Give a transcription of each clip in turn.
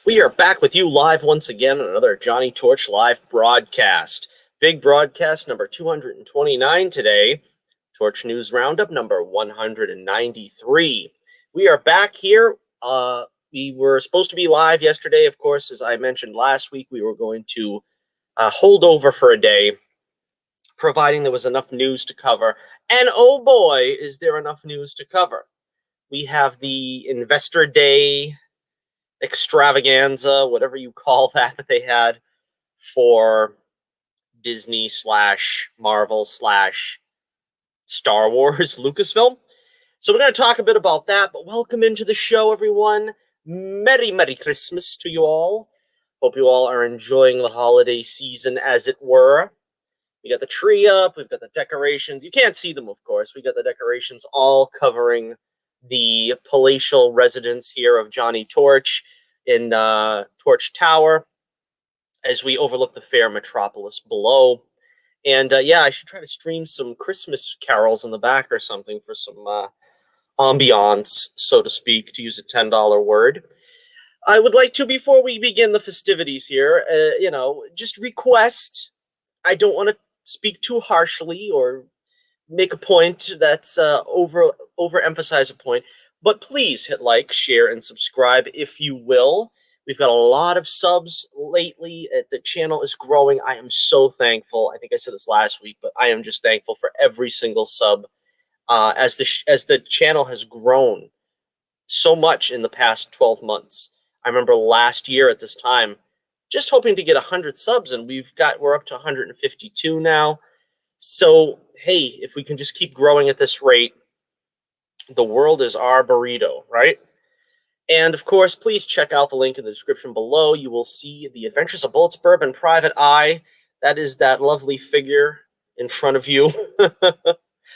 We are back with you live once again on another Johnny Torch live broadcast. Big broadcast number 229 today. Torch News Roundup number 193. We are back here. We were supposed to be live yesterday, of course. As I mentioned last week, we were going to hold over for a day, providing there was enough news to cover. And oh boy, is there enough news to cover. We have the Investor Day extravaganza, whatever you call that they had for Disney / Marvel / Star Wars Lucasfilm. So we're going to talk a bit about that, but welcome into the show, everyone. Merry Christmas to you all. Hope you all are enjoying the holiday season, as it were. We got the tree up, we've got the decorations. You can't see them, of course. We got the decorations all covering the palatial residence here of Johnny Torch in Torch Tower as we overlook the fair metropolis below. And yeah, I should try to stream some Christmas carols in the back or something for some ambiance, so to speak, to use a $10 word. I would like to, before we begin the festivities here, just request. I don't want to speak too harshly or make a point that's overemphasize a point, but please hit like, share, and subscribe if you will. We've got a lot of subs lately. The channel is growing. I am so thankful. I think I said this last week, but I am just thankful for every single sub as the channel has grown so much in the past 12 months. I remember last year at this time, just hoping to get 100 subs, and we're up to 152 now. So, hey, if we can just keep growing at this rate, the world is our burrito, right? And, of course, please check out the link in the description below. You will see The Adventures of Bullets Bourbon Private Eye. That is that lovely figure in front of you.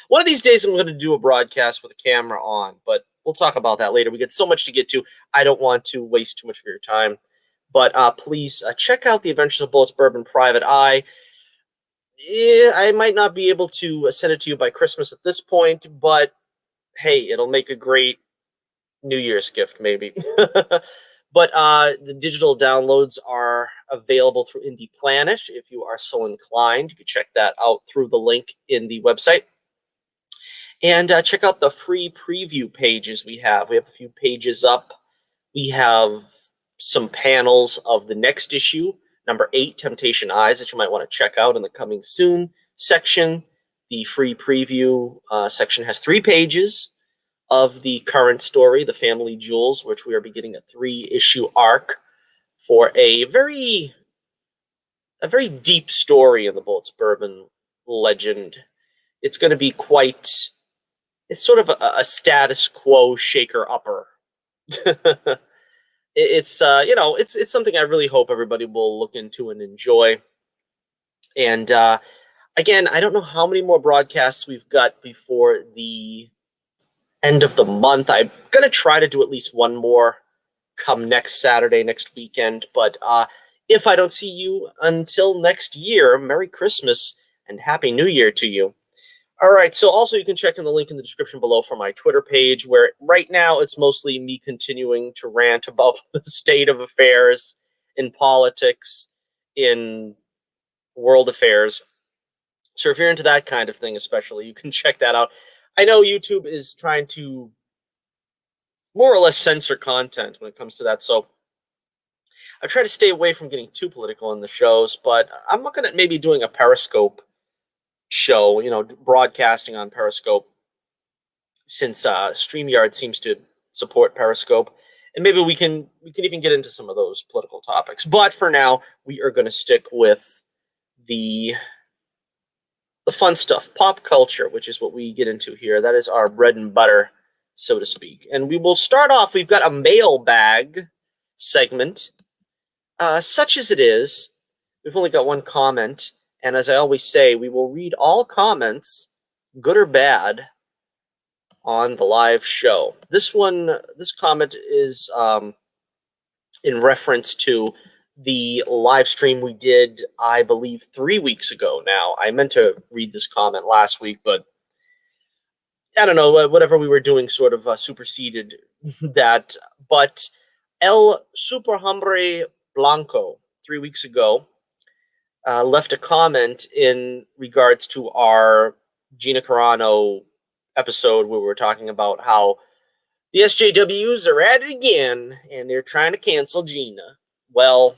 One of these days I'm going to do a broadcast with a camera on, but we'll talk about that later. We get so much to get to. I don't want to waste too much of your time. But please check out The Adventures of Bullets Bourbon Private Eye. Yeah, I might not be able to send it to you by Christmas at this point, but hey, it'll make a great New Year's gift, maybe. But the digital downloads are available through Indie Planet. If you are so inclined, you can check that out through the link in the website. And check out the free preview pages we have. We have a few pages up. We have some panels of the next issue, number 8, Temptation Eyes, that you might want to check out in the coming soon section. The free preview section has 3 pages of the current story, The Family Jewels, which we are beginning a 3-issue arc for a very deep story in the Bullets Bourbon legend. It's going to be it's sort of a status quo shaker-upper. It's something I really hope everybody will look into and enjoy. And again, I don't know how many more broadcasts we've got before the end of the month. I'm gonna try to do at least one more come next Saturday, next weekend. But if I don't see you until next year, Merry Christmas and Happy New Year to you. All right, so also you can check in the link in the description below for my Twitter page, where right now it's mostly me continuing to rant about the state of affairs in politics, in world affairs. So if you're into that kind of thing especially, you can check that out. I know YouTube is trying to more or less censor content when it comes to that, so I try to stay away from getting too political in the shows, but I'm looking at maybe doing a Periscope show, broadcasting on Periscope, since StreamYard seems to support Periscope, and maybe we can even get into some of those political topics. But for now, we are going to stick with the fun stuff, pop culture, which is what we get into here. That is our bread and butter, so to speak. And we will start off. We've got a mailbag segment, such as it is. We've only got one comment. And as I always say, we will read all comments, good or bad, on the live show. This comment is in reference to the live stream we did, I believe, 3 weeks ago now. I meant to read this comment last week, but I don't know, whatever we were doing sort of superseded that. But El Superhombre Blanco 3 weeks ago left a comment in regards to our Gina Carano episode where we were talking about how the SJWs are at it again and they're trying to cancel Gina. Well,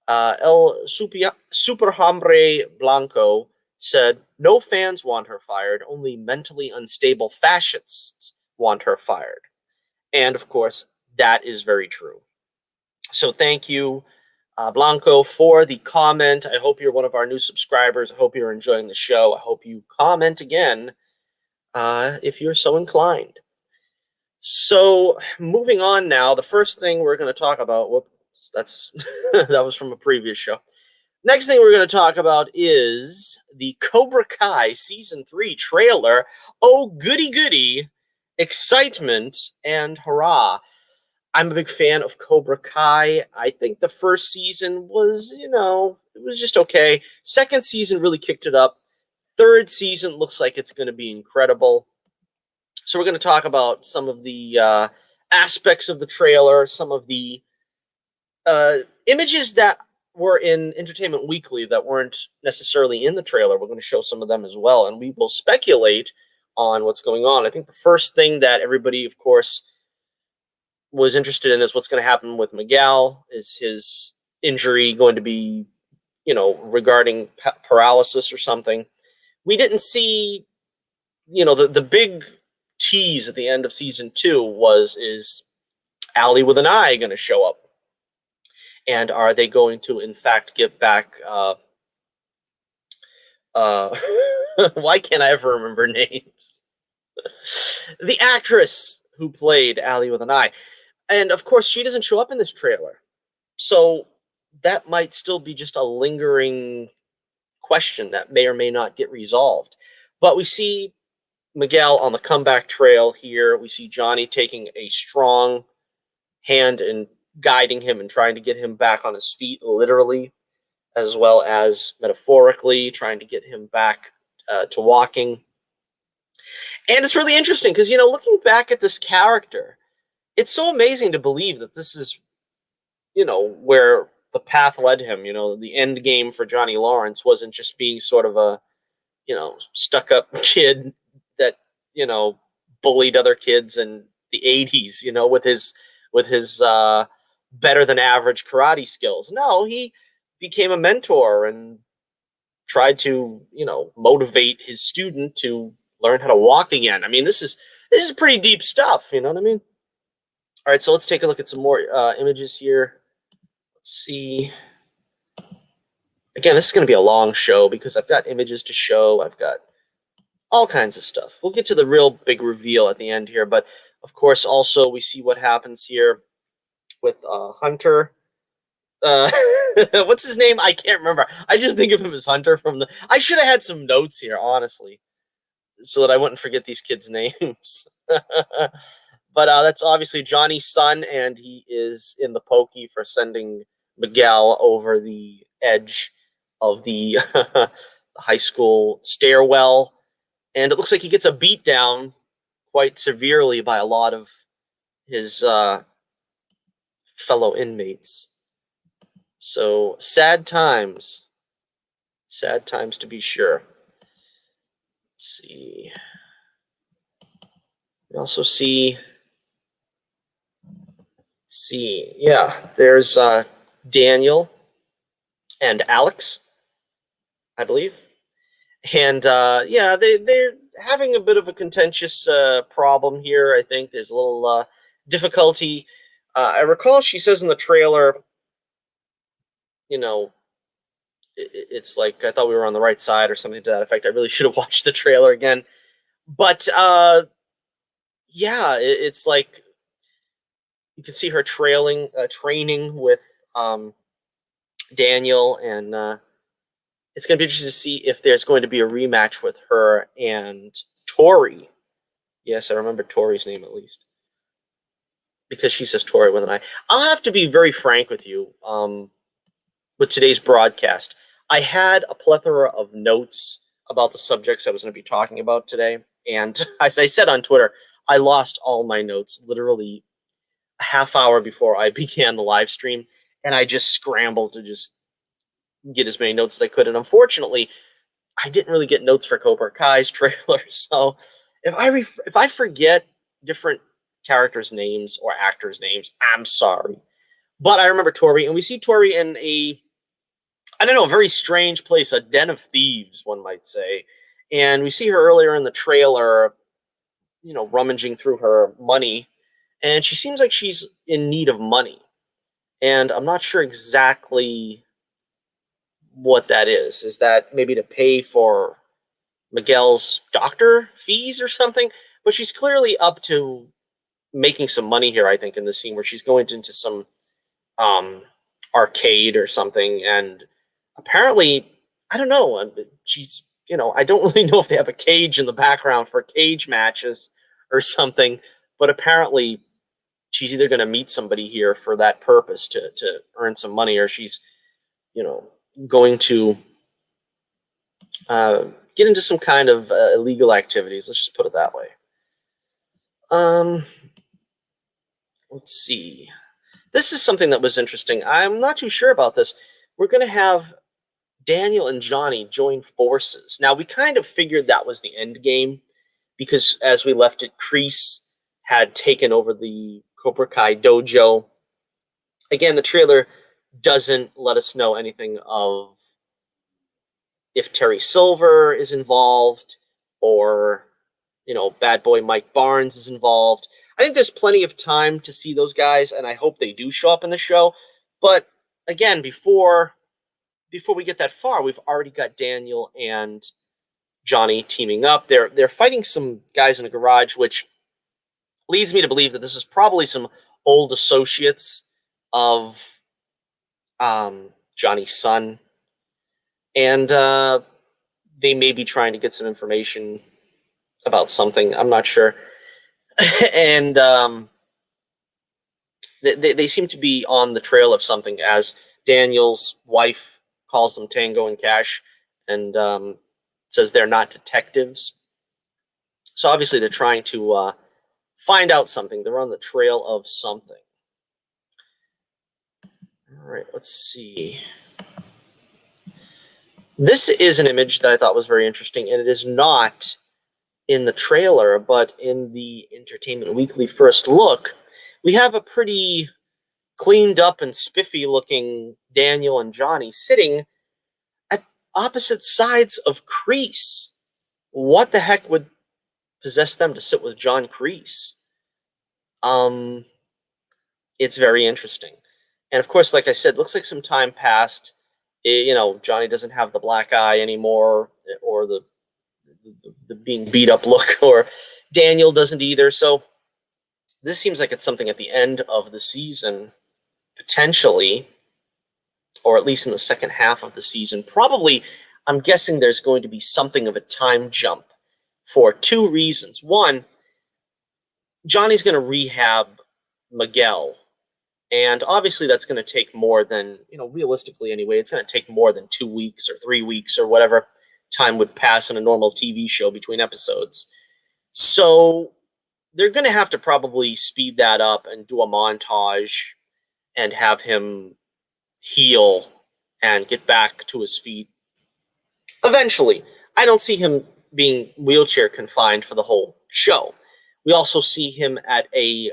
El Superhombre Blanco said, no fans want her fired, only mentally unstable fascists want her fired. And of course, that is very true. So thank you, Blanco, for the comment. I hope you're one of our new subscribers. I hope you're enjoying the show. I hope you comment again if you're so inclined. So moving on now, the first thing we're going to talk about, whoops, that's that was from a previous show. Next thing we're going to talk about is the Cobra Kai Season 3 trailer. Oh, goody goody, excitement and hurrah. I'm a big fan of Cobra Kai. I think the first season was, it was just okay. Second season really kicked it up. Third season looks like it's going to be incredible. So we're going to talk about some of the aspects of the trailer, some of the images that were in Entertainment Weekly that weren't necessarily in the trailer. We're going to show some of them as well, and we will speculate on what's going on. I think the first thing that everybody, of course, was interested in is what's going to happen with Miguel. Is his injury going to be, regarding paralysis or something? We didn't see, the big tease at the end of season 2 is Ali with an eye going to show up? And are they going to, in fact, get back... why can't I ever remember names? The actress who played Ali with an eye. And, of course, she doesn't show up in this trailer. So that might still be just a lingering question that may or may not get resolved. But we see Miguel on the comeback trail here. We see Johnny taking a strong hand and guiding him and trying to get him back on his feet, literally, as well as metaphorically, trying to get him back to walking. And it's really interesting because, looking back at this character, it's so amazing to believe that this is, where the path led him. The end game for Johnny Lawrence wasn't just being sort of a, stuck-up kid that, bullied other kids in the 80s, with his better than average karate skills. No, he became a mentor and tried to, motivate his student to learn how to walk again. I mean, this is pretty deep stuff, you know what I mean? All right, so let's take a look at some more images here. Let's see. Again, this is going to be a long show because I've got images to show. I've got all kinds of stuff. We'll get to the real big reveal at the end here, but of course, also we see what happens here with Hunter. What's his name? I can't remember. I just think of him as Hunter from the... I should have had some notes here, honestly, so that I wouldn't forget these kids' names. But that's obviously Johnny's son, and he is in the pokey for sending Miguel over the edge of the high school stairwell. And it looks like he gets a beat down quite severely by a lot of his fellow inmates. So sad times. Sad times to be sure. Let's see. We also see... yeah, there's Daniel and Alex, I believe. And yeah, they're having a bit of a contentious problem here. I think there's a little difficulty. I recall she says in the trailer, it's like, I thought we were on the right side or something to that effect. I really should have watched the trailer again. But yeah, it's like you can see her training with Daniel, and it's going to be interesting to see if there's going to be a rematch with her and Tori. Yes, I remember Tori's name at least, because she says Tori with an I. I'll have to be very frank with you with today's broadcast. I had a plethora of notes about the subjects I was going to be talking about today, and as I said on Twitter, I lost all my notes literally. a half hour before I began the live stream, and I just scrambled to just get as many notes as I could. And unfortunately, I didn't really get notes for Cobra Kai's trailer. So if I forget different characters' names or actors' names, I'm sorry. But I remember Tori, and we see Tori in I don't know, a very strange place, a den of thieves, one might say. And we see her earlier in the trailer, rummaging through her money, and she seems like she's in need of money. And I'm not sure exactly what that is. Is that maybe to pay for Miguel's doctor fees or something? But she's clearly up to making some money here, I think, in the scene where she's going into some arcade or something. And apparently, I don't know, she's, I don't really know if they have a cage in the background for cage matches or something, but apparently she's either going to meet somebody here for that purpose to earn some money, or she's, going to get into some kind of illegal activities. Let's just put it that way. Let's see. This is something that was interesting. I'm not too sure about this. We're going to have Daniel and Johnny join forces. Now, we kind of figured that was the end game, because as we left it, Crease had taken over the Cobra Kai dojo. Again, the trailer doesn't let us know anything of if Terry Silver is involved, or, bad boy Mike Barnes is involved. I think there's plenty of time to see those guys, and I hope they do show up in the show. But again, before we get that far, we've already got Daniel and Johnny teaming up. They're fighting some guys in a garage, which leads me to believe that this is probably some old associates of Johnny's son. And they may be trying to get some information about something. I'm not sure. And they seem to be on the trail of something, as Daniel's wife calls them Tango and Cash, and says they're not detectives. So obviously they're trying to find out something. They're on the trail of something. All right, let's see. This is an image that I thought was very interesting, and it is not in the trailer, but in the Entertainment Weekly first look. We have a pretty cleaned up and spiffy looking Daniel and Johnny sitting at opposite sides of Crease. What the heck would possess them to sit with John Crease? It's very interesting. And of course, like I said, looks like some time passed. Johnny doesn't have the black eye anymore, or the being beat up look, or Daniel doesn't either. So this seems like it's something at the end of the season, potentially, or at least in the second half of the season. Probably, I'm guessing there's going to be something of a time jump for two reasons. One, Johnny's going to rehab Miguel. And obviously that's going to take more than, realistically anyway, it's going to take more than 2 weeks or 3 weeks or whatever time would pass in a normal TV show between episodes. So they're going to have to probably speed that up and do a montage and have him heal and get back to his feet eventually. I don't see him being wheelchair confined for the whole show. We also see him at a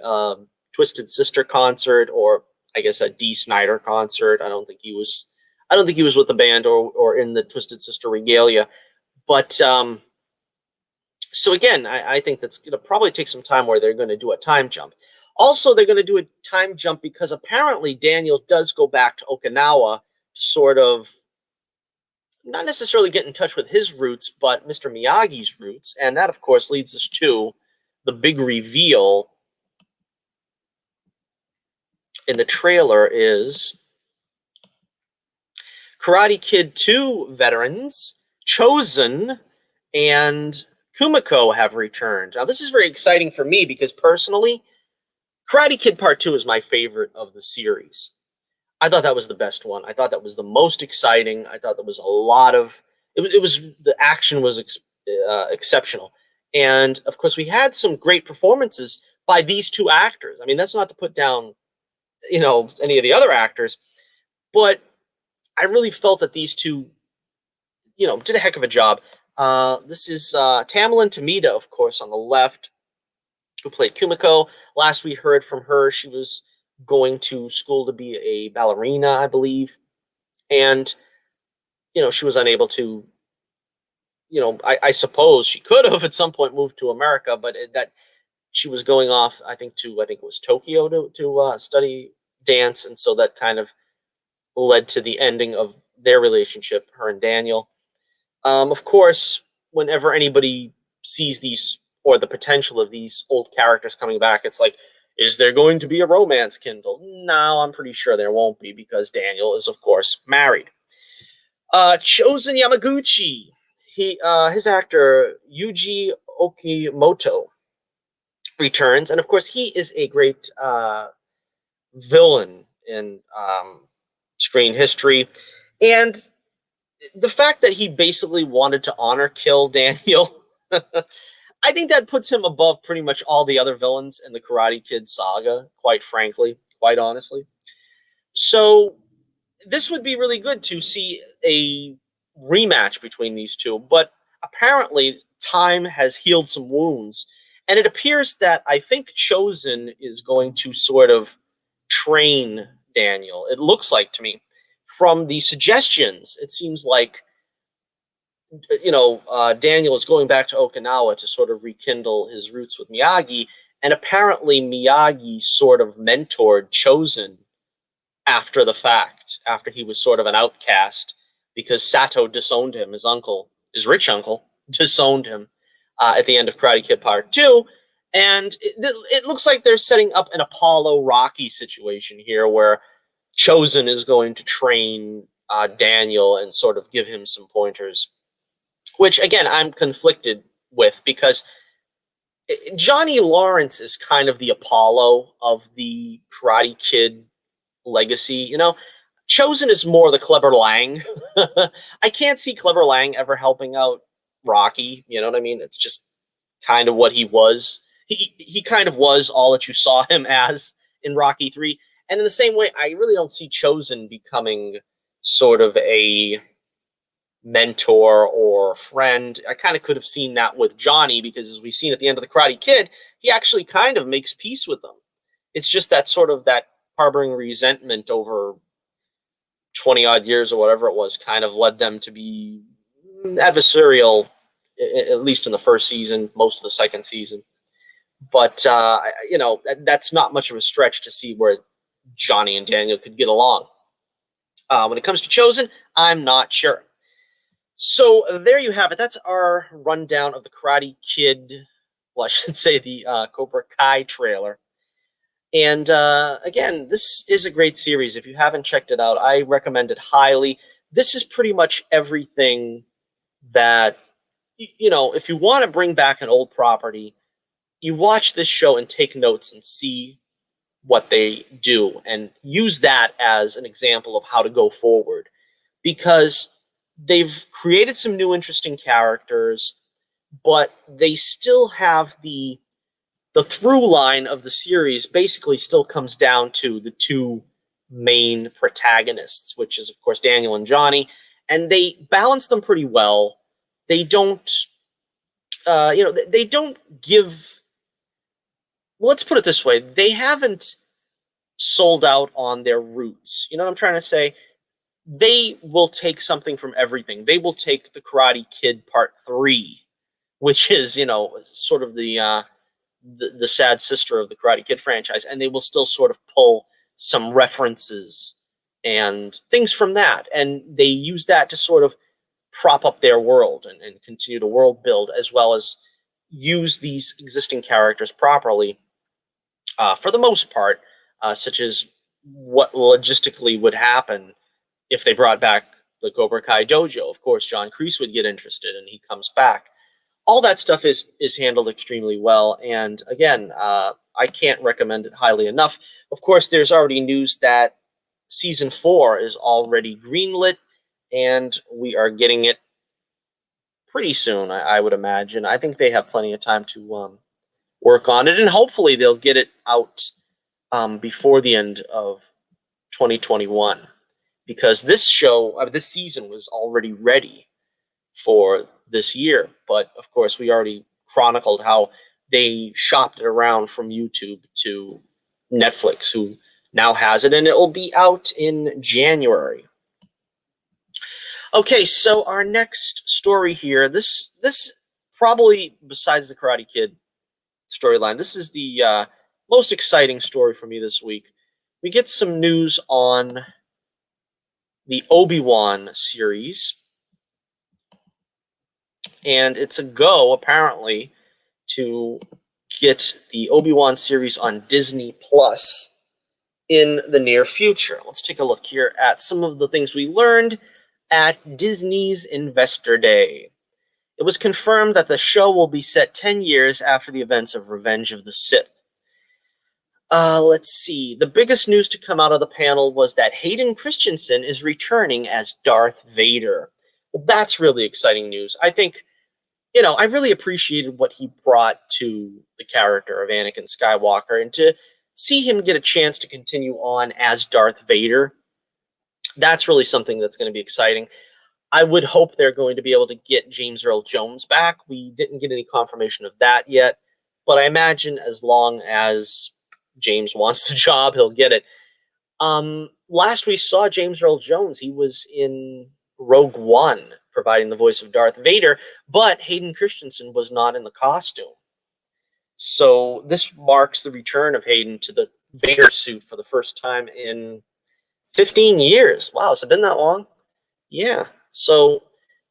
Twisted Sister concert, or I guess a Dee Snider concert. I don't think he was with the band or in the Twisted Sister regalia. But so again, I think that's going to probably take some time where they're going to do a time jump. Also, they're going to do a time jump because apparently Daniel does go back to Okinawa to sort of not necessarily get in touch with his roots, but Mr. Miyagi's roots. And that, of course, leads us to the big reveal in the trailer is Karate Kid 2 veterans, Chosen, and Kumiko have returned. Now, this is very exciting for me because personally, Karate Kid Part 2 is my favorite of the series. I thought that was the best one. I thought that was the most exciting. I thought there was a lot of... the action was exceptional. And, of course, we had some great performances, by these two actors. I mean, that's not to put down, any of the other actors, but I really felt that these two, did a heck of a job. This is Tamlin Tomita, of course, on the left, who played Kumiko. Last we heard from her, she was going to school to be a ballerina, I believe. And, she was unable to, I suppose she could have at some point moved to America, but that she was going off, I think it was Tokyo to study dance. And so that kind of led to the ending of their relationship, her and Daniel. Of course, whenever anybody sees these or the potential of these old characters coming back, it's like, is there going to be a romance kindled? No, I'm pretty sure there won't be, because Daniel is, of course, married. Chosen Yamaguchi, his actor Yuji Okimoto returns, and of course he is a great villain in screen history, and the fact that he basically wanted to honor kill Daniel, I think that puts him above pretty much all the other villains in the Karate Kid saga, quite frankly, quite honestly. So this would be really good to see a rematch between these two, but apparently time has healed some wounds, and it appears that I think Chosen is going to sort of train Daniel. It looks like to me, from the suggestions, it seems like Daniel is going back to Okinawa to sort of rekindle his roots with Miyagi, and apparently Miyagi sort of mentored Chosen after the fact, after he was sort of an outcast, because Sato disowned him, his rich uncle, disowned him at the end of Karate Kid Part 2, and it looks like they're setting up an Apollo Rocky situation here, where Chosen is going to train Daniel and sort of give him some pointers, which, again, I'm conflicted with, because Johnny Lawrence is kind of the Apollo of the Karate Kid legacy. Chosen is more the Clever Lang. I can't see Clever Lang ever helping out Rocky. You know what I mean? It's just kind of what he was. He kind of was all that you saw him as in Rocky 3. And in the same way, I really don't see Chosen becoming sort of a mentor or friend. I kind of could have seen that with Johnny, because as we've seen at the end of the Karate Kid, he actually kind of makes peace with them. It's just that sort of that harboring resentment over 20 odd years or whatever it was kind of led them to be adversarial, at least in the first season, most of the second season. But, that's not much of a stretch to see where Johnny and Daniel could get along. When it comes to Chosen, I'm not sure. So there you have it. That's our rundown of the Karate Kid, well, I should say the Cobra Kai trailer. And again, this is a great series. If you haven't checked it out, I recommend it highly. This is pretty much everything that, if you want to bring back an old property, you watch this show and take notes and see what they do and use that as an example of how to go forward, because they've created some new interesting characters, but they still have the through line of the series basically still comes down to the two main protagonists, which is, of course, Daniel and Johnny, and they balance them pretty well. They don't, they don't give, let's put it this way, they haven't sold out on their roots. You know what I'm trying to say? They will take something from everything. They will take the Karate Kid Part 3, which is, sort of the sad sister of the Karate Kid franchise, and they will still sort of pull some references and things from that, and they use that to sort of prop up their world and continue to world build, as well as use these existing characters properly, for the most part, such as what logistically would happen if they brought back the Cobra Kai dojo. Of course, John Crease would get interested, and he comes back. All that stuff is handled extremely well, and again, I can't recommend it highly enough. Of course, there's already news that Season 4 is already greenlit, and we are getting it pretty soon, I would imagine. I think they have plenty of time to work on it, and hopefully they'll get it out before the end of 2021, because this season was already ready for this year. But of course, we already chronicled how they shopped it around from YouTube to Netflix, who now has it, and it will be out in January. Okay, so our next story here, this probably, besides the Karate Kid storyline, this is the most exciting story for me this week. We get some news on the ObiWan series, and it's a go, apparently, to get the ObiWan series on Disney Plus in the near future. Let's take a look here at some of the things we learned at Disney's Investor Day. It was confirmed that the show will be set 10 years after the events of Revenge of the Sith. Let's see. The biggest news to come out of the panel was that Hayden Christensen is returning as Darth Vader. Well, that's really exciting news. I think, I really appreciated what he brought to the character of Anakin Skywalker, and to see him get a chance to continue on as Darth Vader, that's really something that's going to be exciting. I would hope they're going to be able to get James Earl Jones back. We didn't get any confirmation of that yet, but I imagine as long as James wants the job, he'll get it. Last we saw James Earl Jones, he was in Rogue One, providing the voice of Darth Vader, but Hayden Christensen was not in the costume. So this marks the return of Hayden to the Vader suit for the first time in 15 years. Wow, has it been that long? Yeah. So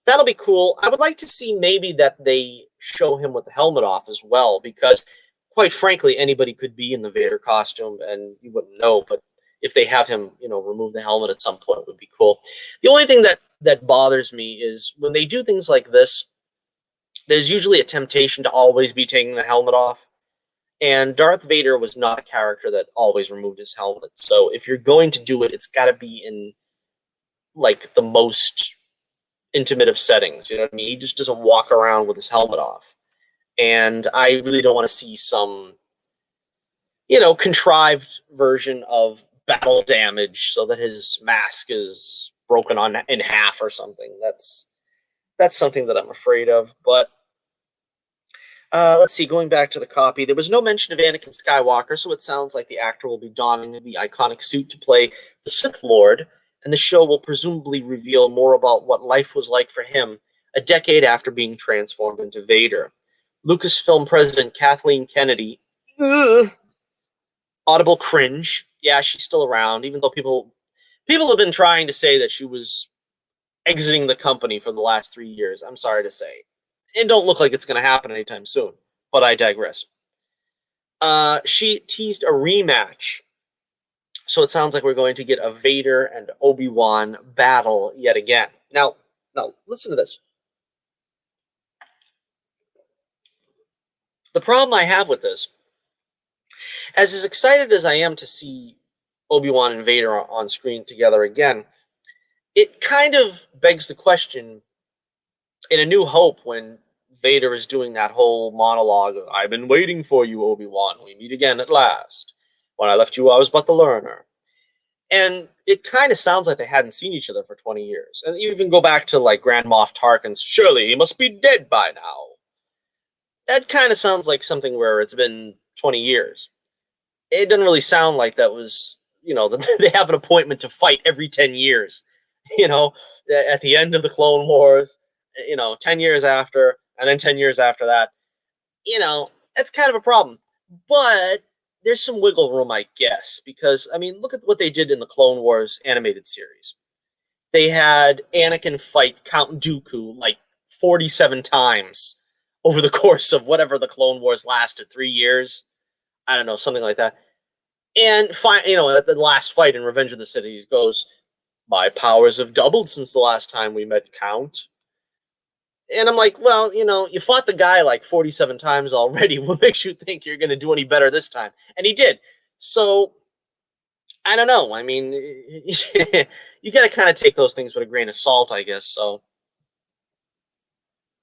that'll be cool. I would like to see maybe that they show him with the helmet off as well, because quite frankly, anybody could be in the Vader costume and you wouldn't know. But if they have him, remove the helmet at some point, it would be cool. The only thing that bothers me is when they do things like this, there's usually a temptation to always be taking the helmet off. And Darth Vader was not a character that always removed his helmet. So if you're going to do it, it's got to be in like the most intimate of settings. You know what I mean? He just doesn't walk around with his helmet off. And I really don't want to see some, contrived version of battle damage so that his mask is broken in half or something. That's something that I'm afraid of. But let's see, going back to the copy, there was no mention of Anakin Skywalker, so it sounds like the actor will be donning the iconic suit to play the Sith Lord, and the show will presumably reveal more about what life was like for him a decade after being transformed into Vader. Lucasfilm president Kathleen Kennedy, audible cringe. Yeah, she's still around, even though people have been trying to say that she was exiting the company for the last 3 years. I'm sorry to say. It don't look like it's going to happen anytime soon, but I digress. She teased a rematch. So it sounds like we're going to get a Vader and Obi-Wan battle yet again. Now, listen to this. The problem I have with this, as excited as I am to see Obi-Wan and Vader on screen together again, it kind of begs the question, in A New Hope, when Vader is doing that whole monologue of, "I've been waiting for you, Obi-Wan. We meet again at last. When I left you, I was but the learner." And it kind of sounds like they hadn't seen each other for 20 years. And you even go back to like Grand Moff Tarkin's, "Surely he must be dead by now." That kind of sounds like something where it's been 20 years. It doesn't really sound like that was, they have an appointment to fight every 10 years. At the end of the Clone Wars, 10 years after, and then 10 years after that, that's kind of a problem. But there's some wiggle room, I guess, because, look at what they did in the Clone Wars animated series. They had Anakin fight Count Dooku like 47 times over the course of whatever the Clone Wars lasted, 3 years. I don't know, something like that. And, at the last fight in Revenge of the Sith, he goes, "My powers have doubled since the last time we met, Count." And I'm like, well, you fought the guy like 47 times already. What makes you think you're going to do any better this time? And he did. So, I don't know. You got to kind of take those things with a grain of salt, I guess. So,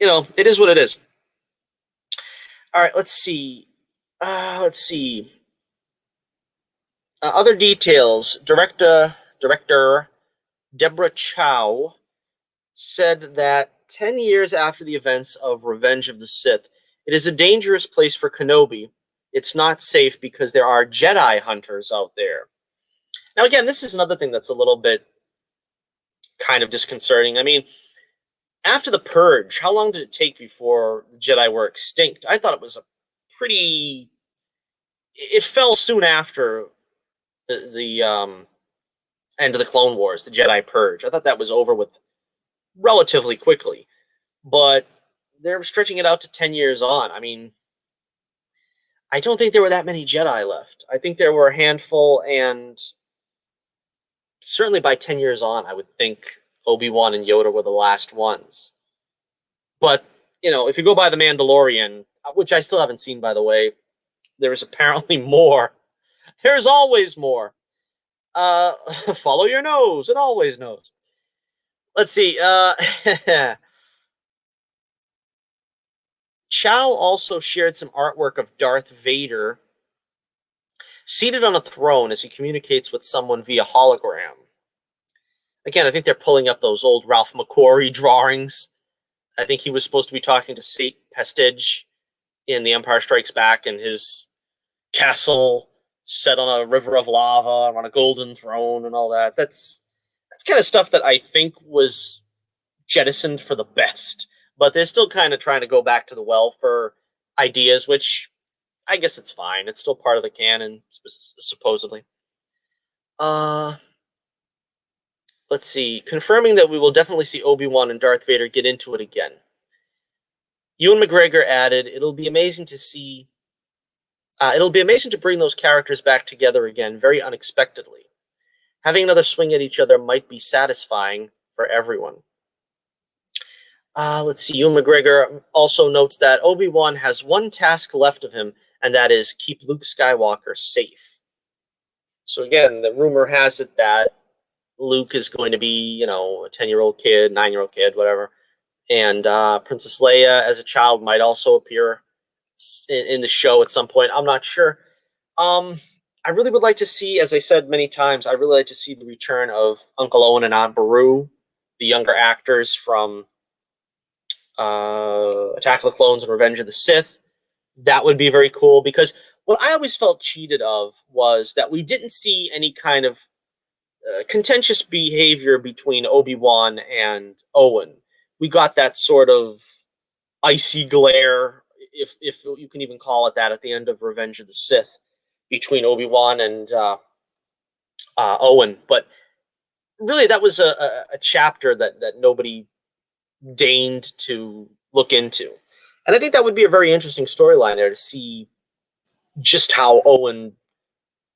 it is what it is. All right, let's see. Let's see. Other details. Director Deborah Chow said that 10 years after the events of Revenge of the Sith, it is a dangerous place for Kenobi. It's not safe because there are Jedi hunters out there. Now, again, this is another thing that's a little bit kind of disconcerting. I mean, after the Purge, how long did it take before the Jedi were extinct? I thought it was a pretty... It fell soon after the end of the Clone Wars, the Jedi Purge. I thought that was over with relatively quickly. But they're stretching it out to 10 years on. I mean, I don't think there were that many Jedi left. I think there were a handful, and certainly by 10 years on, I would think Obi-Wan and Yoda were the last ones. But, you know, if you go by The Mandalorian, which I still haven't seen, by the way, there's apparently more. There's always more. Follow your nose. It always knows. Let's see. Chow also shared some artwork of Darth Vader seated on a throne as he communicates with someone via hologram. Again, I think they're pulling up those old Ralph McQuarrie drawings. I think he was supposed to be talking to Sate Pestage in The Empire Strikes Back, and his castle set on a river of lava on a golden throne and all that. That's kind of stuff that I think was jettisoned for the best. But they're still kind of trying to go back to the well for ideas, which I guess it's fine. It's still part of the canon, supposedly. Let's see. Confirming that we will definitely see Obi-Wan and Darth Vader get into it again. Ewan McGregor added, it'll be amazing to bring those characters back together again, very unexpectedly. Having another swing at each other might be satisfying for everyone. Let's see. Ewan McGregor also notes that Obi-Wan has one task left of him, and that is keep Luke Skywalker safe. So again, the rumor has it that Luke is going to be, you know, a 10-year-old kid, 9-year-old kid, whatever. And Princess Leia as a child might also appear in the show at some point. I'm not sure. I really would like to see, as I said many times, I really like to see the return of Uncle Owen and Aunt Beru, the younger actors from Attack of the Clones and Revenge of the Sith. That would be very cool, because what I always felt cheated of was that we didn't see any kind of contentious behavior between Obi-Wan and Owen. We got that sort of icy glare, if you can even call it that, at the end of Revenge of the Sith between Obi-Wan and Owen. But really, that was a chapter that nobody deigned to look into. And I think that would be a very interesting storyline there, to see just how Owen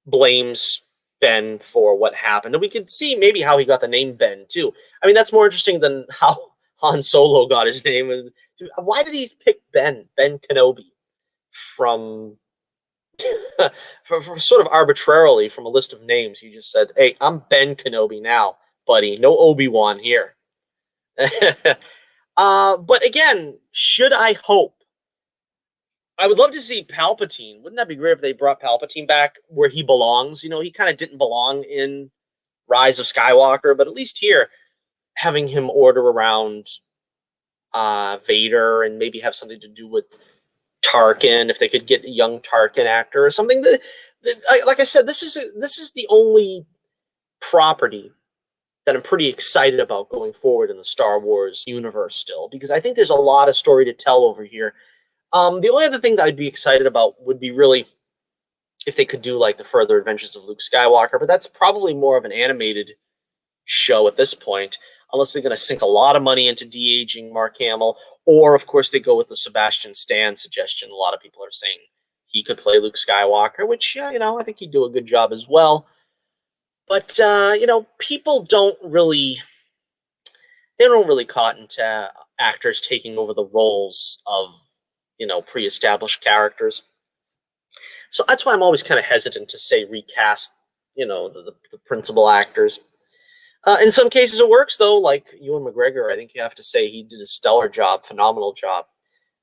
blames Ben for what happened. And we could see maybe how he got the name Ben, too. I mean, that's more interesting than how Han Solo got his name. Why did he pick Ben Kenobi, from sort of arbitrarily from a list of names? He just said, hey, I'm Ben Kenobi now, buddy. No Obi-Wan here. But again, should I hope? I would love to see Palpatine. Wouldn't that be great if they brought Palpatine back where he belongs? You know, he kind of didn't belong in Rise of Skywalker, but at least here, having him order around Vader, and maybe have something to do with Tarkin, if they could get a young Tarkin actor or something. Like I said, this is the only property that I'm pretty excited about going forward in the Star Wars universe still, because I think there's a lot of story to tell over here. The only other thing that I'd be excited about would be really if they could do like the further adventures of Luke Skywalker, but that's probably more of an animated show at this point, unless they're going to sink a lot of money into de-aging Mark Hamill, or of course they go with the Sebastian Stan suggestion. A lot of people are saying he could play Luke Skywalker, which, yeah, you know, I think he'd do a good job as well. But, you know, people don't really cotton to actors taking over the roles of, you know, pre-established characters. So that's why I'm always kind of hesitant to say recast, you know, the principal actors. In some cases it works, though, like Ewan McGregor. I think you have to say he did a stellar job, phenomenal job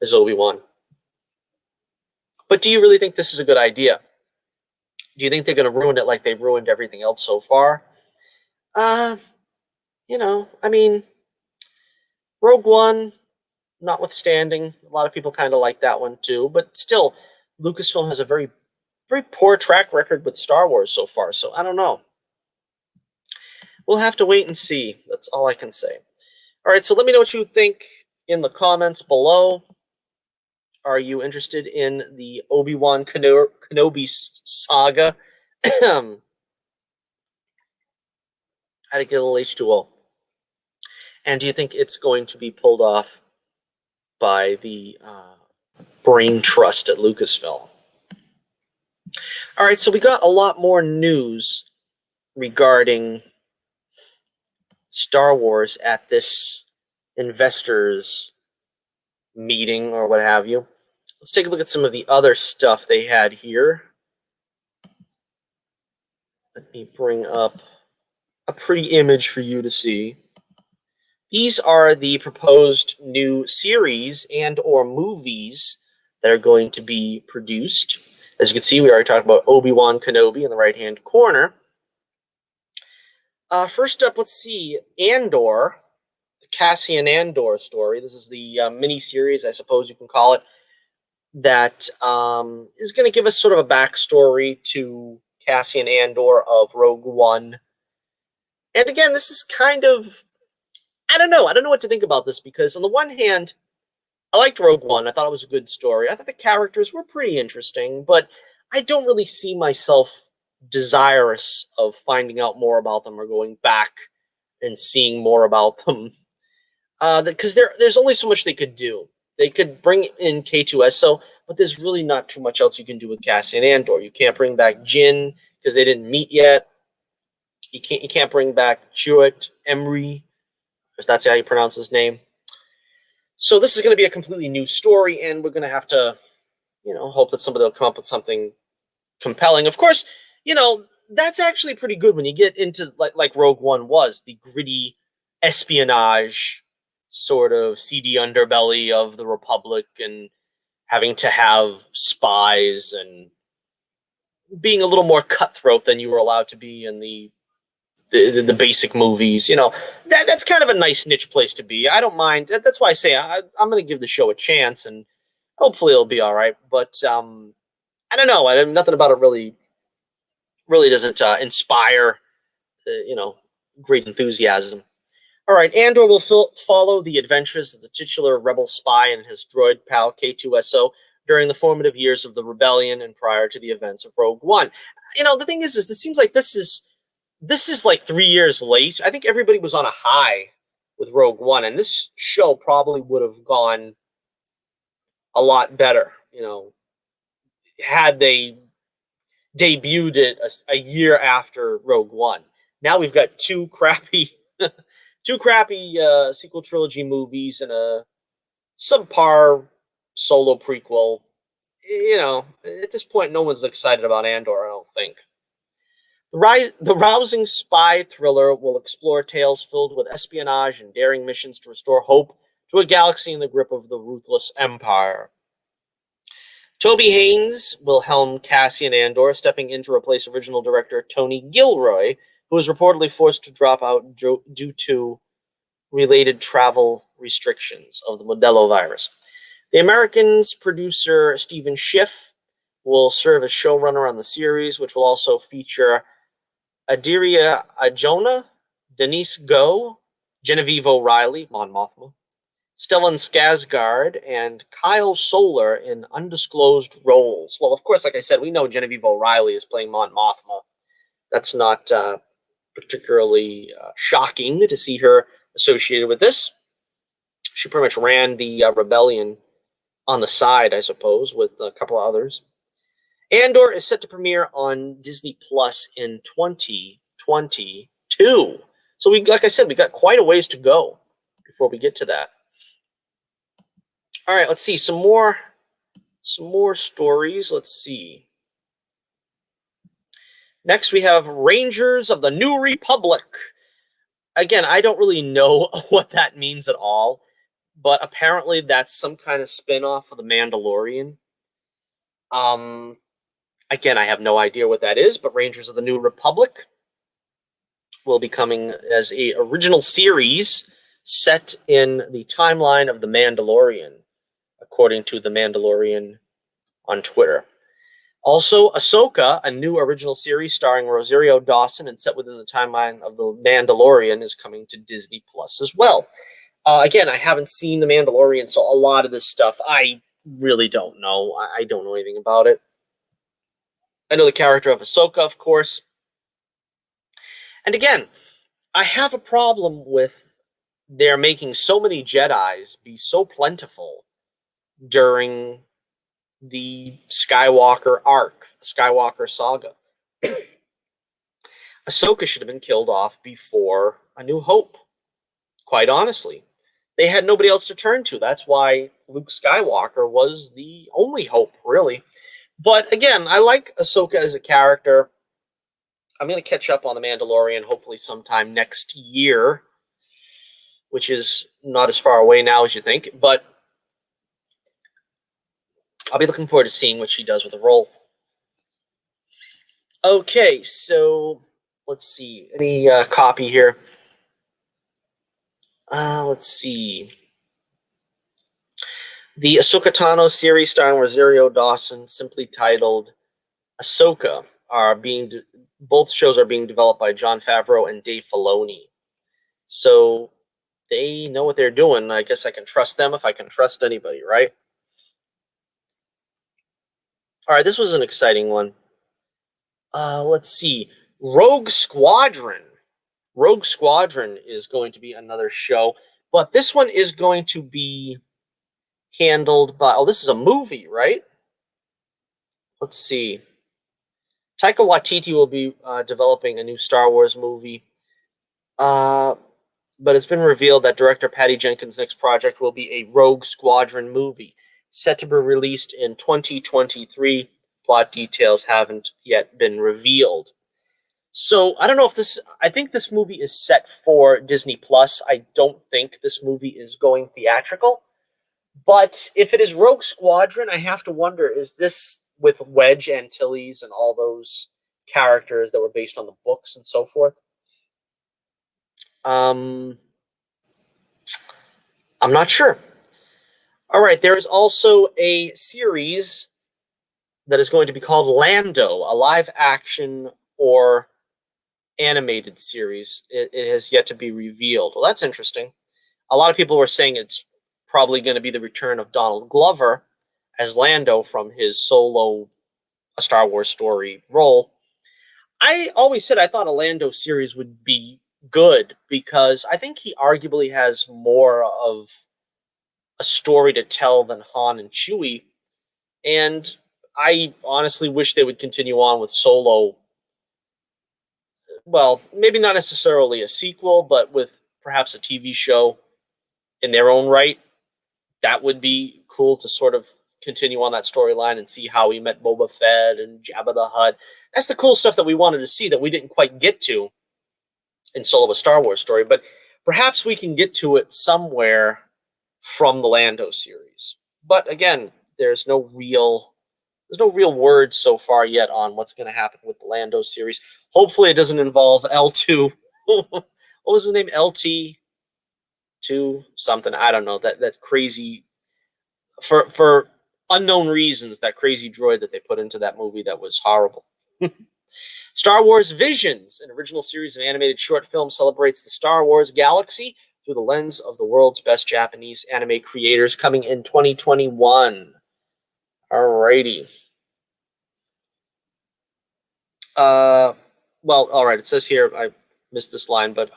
as Obi-Wan. But do you really think this is a good idea? Do you think they're going to ruin it like they've ruined everything else so far? I mean, Rogue One, notwithstanding, a lot of people kind of like that one too. But still, Lucasfilm has a very, very poor track record with Star Wars so far. So I don't know. We'll have to wait and see. That's all I can say. All right, so let me know what you think in the comments below. Are you interested in the Obi-Wan Kenobi saga? How to get a little H2O. And do you think it's going to be pulled off by the brain trust at Lucasfilm? All right, so we got a lot more news regarding Star Wars at this investors meeting or what have you. Let's take a look at some of the other stuff they had here. Let me bring up a pretty image for you to see. These are the proposed new series and or movies that are going to be produced. As you can see, we already talked about Obi-Wan Kenobi in the right-hand corner. First up, let's see, Andor, the Cassian Andor story. This is the mini-series, I suppose you can call it, that is going to give us sort of a backstory to Cassian Andor of Rogue One. And again, this is kind of, I don't know what to think about this, because on the one hand, I liked Rogue One. I thought it was a good story. I thought the characters were pretty interesting, but I don't really see myself desirous of finding out more about them or going back and seeing more about them. Because there's only so much they could do. They could bring in K2SO, but there's really not too much else you can do with Cassian Andor. You can't bring back Jin because they didn't meet yet. You can't bring back Chirrut Emery, if that's how you pronounce his name. So this is going to be a completely new story, and we're going to have to, hope that somebody will come up with something compelling. Of course, that's actually pretty good when you get into like Rogue One was, the gritty espionage sort of seedy underbelly of the Republic and having to have spies and being a little more cutthroat than you were allowed to be in the basic movies. That's kind of a nice niche place to be. I don't mind. That's why I say I'm going to give the show a chance, and hopefully it'll be all right. But I don't know. Nothing about it really doesn't inspire, great enthusiasm. All right, Andor will follow the adventures of the titular rebel spy and his droid pal K2SO during the formative years of the rebellion and prior to the events of Rogue One. The thing is it seems like this is like 3 years late. I think everybody was on a high with Rogue One, and this show probably would have gone a lot better, had they debuted it a year after Rogue One. Now we've got two crappy sequel trilogy movies and a subpar solo prequel. At this point, no one's excited about Andor, I don't think. The rousing spy thriller will explore tales filled with espionage and daring missions to restore hope to a galaxy in the grip of the ruthless Empire. Toby Haynes will helm Cassian Andor, stepping in to replace original director Tony Gilroy, who was reportedly forced to drop out due to related travel restrictions of the Modelo virus. The Americans producer Stephen Schiff will serve as showrunner on the series, which will also feature Adria Arjona, Denise Goh, Genevieve O'Reilly, Mon Mothma, Stellan Skarsgård, and Kyle Soller in undisclosed roles. Well, of course, like I said, we know Genevieve O'Reilly is playing Mon Mothma. That's not particularly shocking to see her associated with this. She pretty much ran the rebellion on the side, I suppose, with a couple of others. Andor is set to premiere on Disney Plus in 2022. So like I said, we got quite a ways to go before we get to that. All right, let's see some more stories. Let's see. Next, we have Rangers of the New Republic. Again, I don't really know what that means at all, but apparently that's some kind of spin-off of The Mandalorian. Again, I have no idea what that is, but Rangers of the New Republic will be coming as a original series set in the timeline of The Mandalorian, according to The Mandalorian on Twitter. Also, Ahsoka, a new original series starring Rosario Dawson and set within the timeline of The Mandalorian, is coming to Disney Plus as well. Again, I haven't seen The Mandalorian, so a lot of this stuff I really don't know. I don't know anything about it. I know the character of Ahsoka, of course. And again, I have a problem with they're making so many Jedis be so plentiful during the Skywalker arc, the Skywalker saga. Ahsoka should have been killed off before A New Hope, quite honestly. They had nobody else to turn to. That's why Luke Skywalker was the only hope, really. But again, I like Ahsoka as a character. I'm going to catch up on The Mandalorian hopefully sometime next year, which is not as far away now as you think. But I'll be looking forward to seeing what she does with the role. Okay, so let's see. Any copy here? Let's see. The Ahsoka Tano series starring Rosario Dawson, simply titled Ahsoka, both shows are being developed by Jon Favreau and Dave Filoni. So they know what they're doing. I guess I can trust them if I can trust anybody, right? All right, this was an exciting one. Let's see. Rogue Squadron. Rogue Squadron is going to be another show, but this one is going to be handled by... Oh, this is a movie, right? Let's see. Taika Waititi will be developing a new Star Wars movie. But it's been revealed that director Patty Jenkins' next project will be a Rogue Squadron movie, set to be released in 2023. Plot details haven't yet been revealed. So I don't know if this... I think this movie is set for Disney Plus. I don't think this movie is going theatrical. But if it is Rogue Squadron, I have to wonder, is this with Wedge Antilles and all those characters that were based on the books and so forth? I'm not sure. All right, there is also a series that is going to be called Lando, a live action or animated series. It has yet to be revealed. Well, that's interesting. A lot of people were saying it's probably going to be the return of Donald Glover as Lando from his solo A Star Wars Story role. I always said I thought a Lando series would be good because I think he arguably has more of a story to tell than Han and Chewie. And I honestly wish they would continue on with Solo. Well, maybe not necessarily a sequel, but with perhaps a TV show in their own right. That would be cool to sort of continue on that storyline and see how he met Boba Fett and Jabba the Hutt. That's the cool stuff that we wanted to see that we didn't quite get to in Solo: A Star Wars Story. But perhaps we can get to it somewhere from the Lando series. But again, there's no real word so far yet on what's going to happen with the Lando series. Hopefully, it doesn't involve L2. What was his name? LT2 something. I don't know. That crazy, for unknown reasons, that crazy droid that they put into that movie that was horrible. Star Wars Visions, an original series of animated short films, celebrates the Star Wars galaxy through the lens of the world's best Japanese anime creators, coming in 2021. Alrighty. Well, all right. It says here, I missed this line, but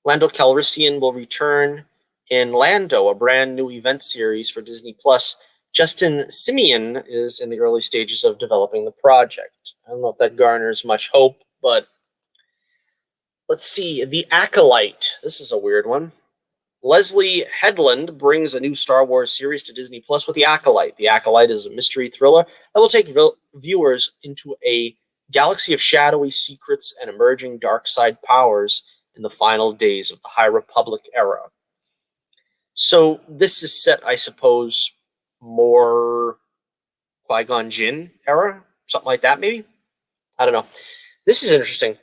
Lando Calrissian will return in Lando, a brand new event series for Disney Plus. Justin Simeon is in the early stages of developing the project. I don't know if that garners much hope, but let's see. The Acolyte. This is a weird one. Leslie Headland brings a new Star Wars series to Disney Plus with The Acolyte. The Acolyte is a mystery thriller that will take viewers into a galaxy of shadowy secrets and emerging dark side powers in the final days of the High Republic era. So this is set, I suppose, more Qui-Gon Jinn era, something like that, maybe. I don't know. This is interesting.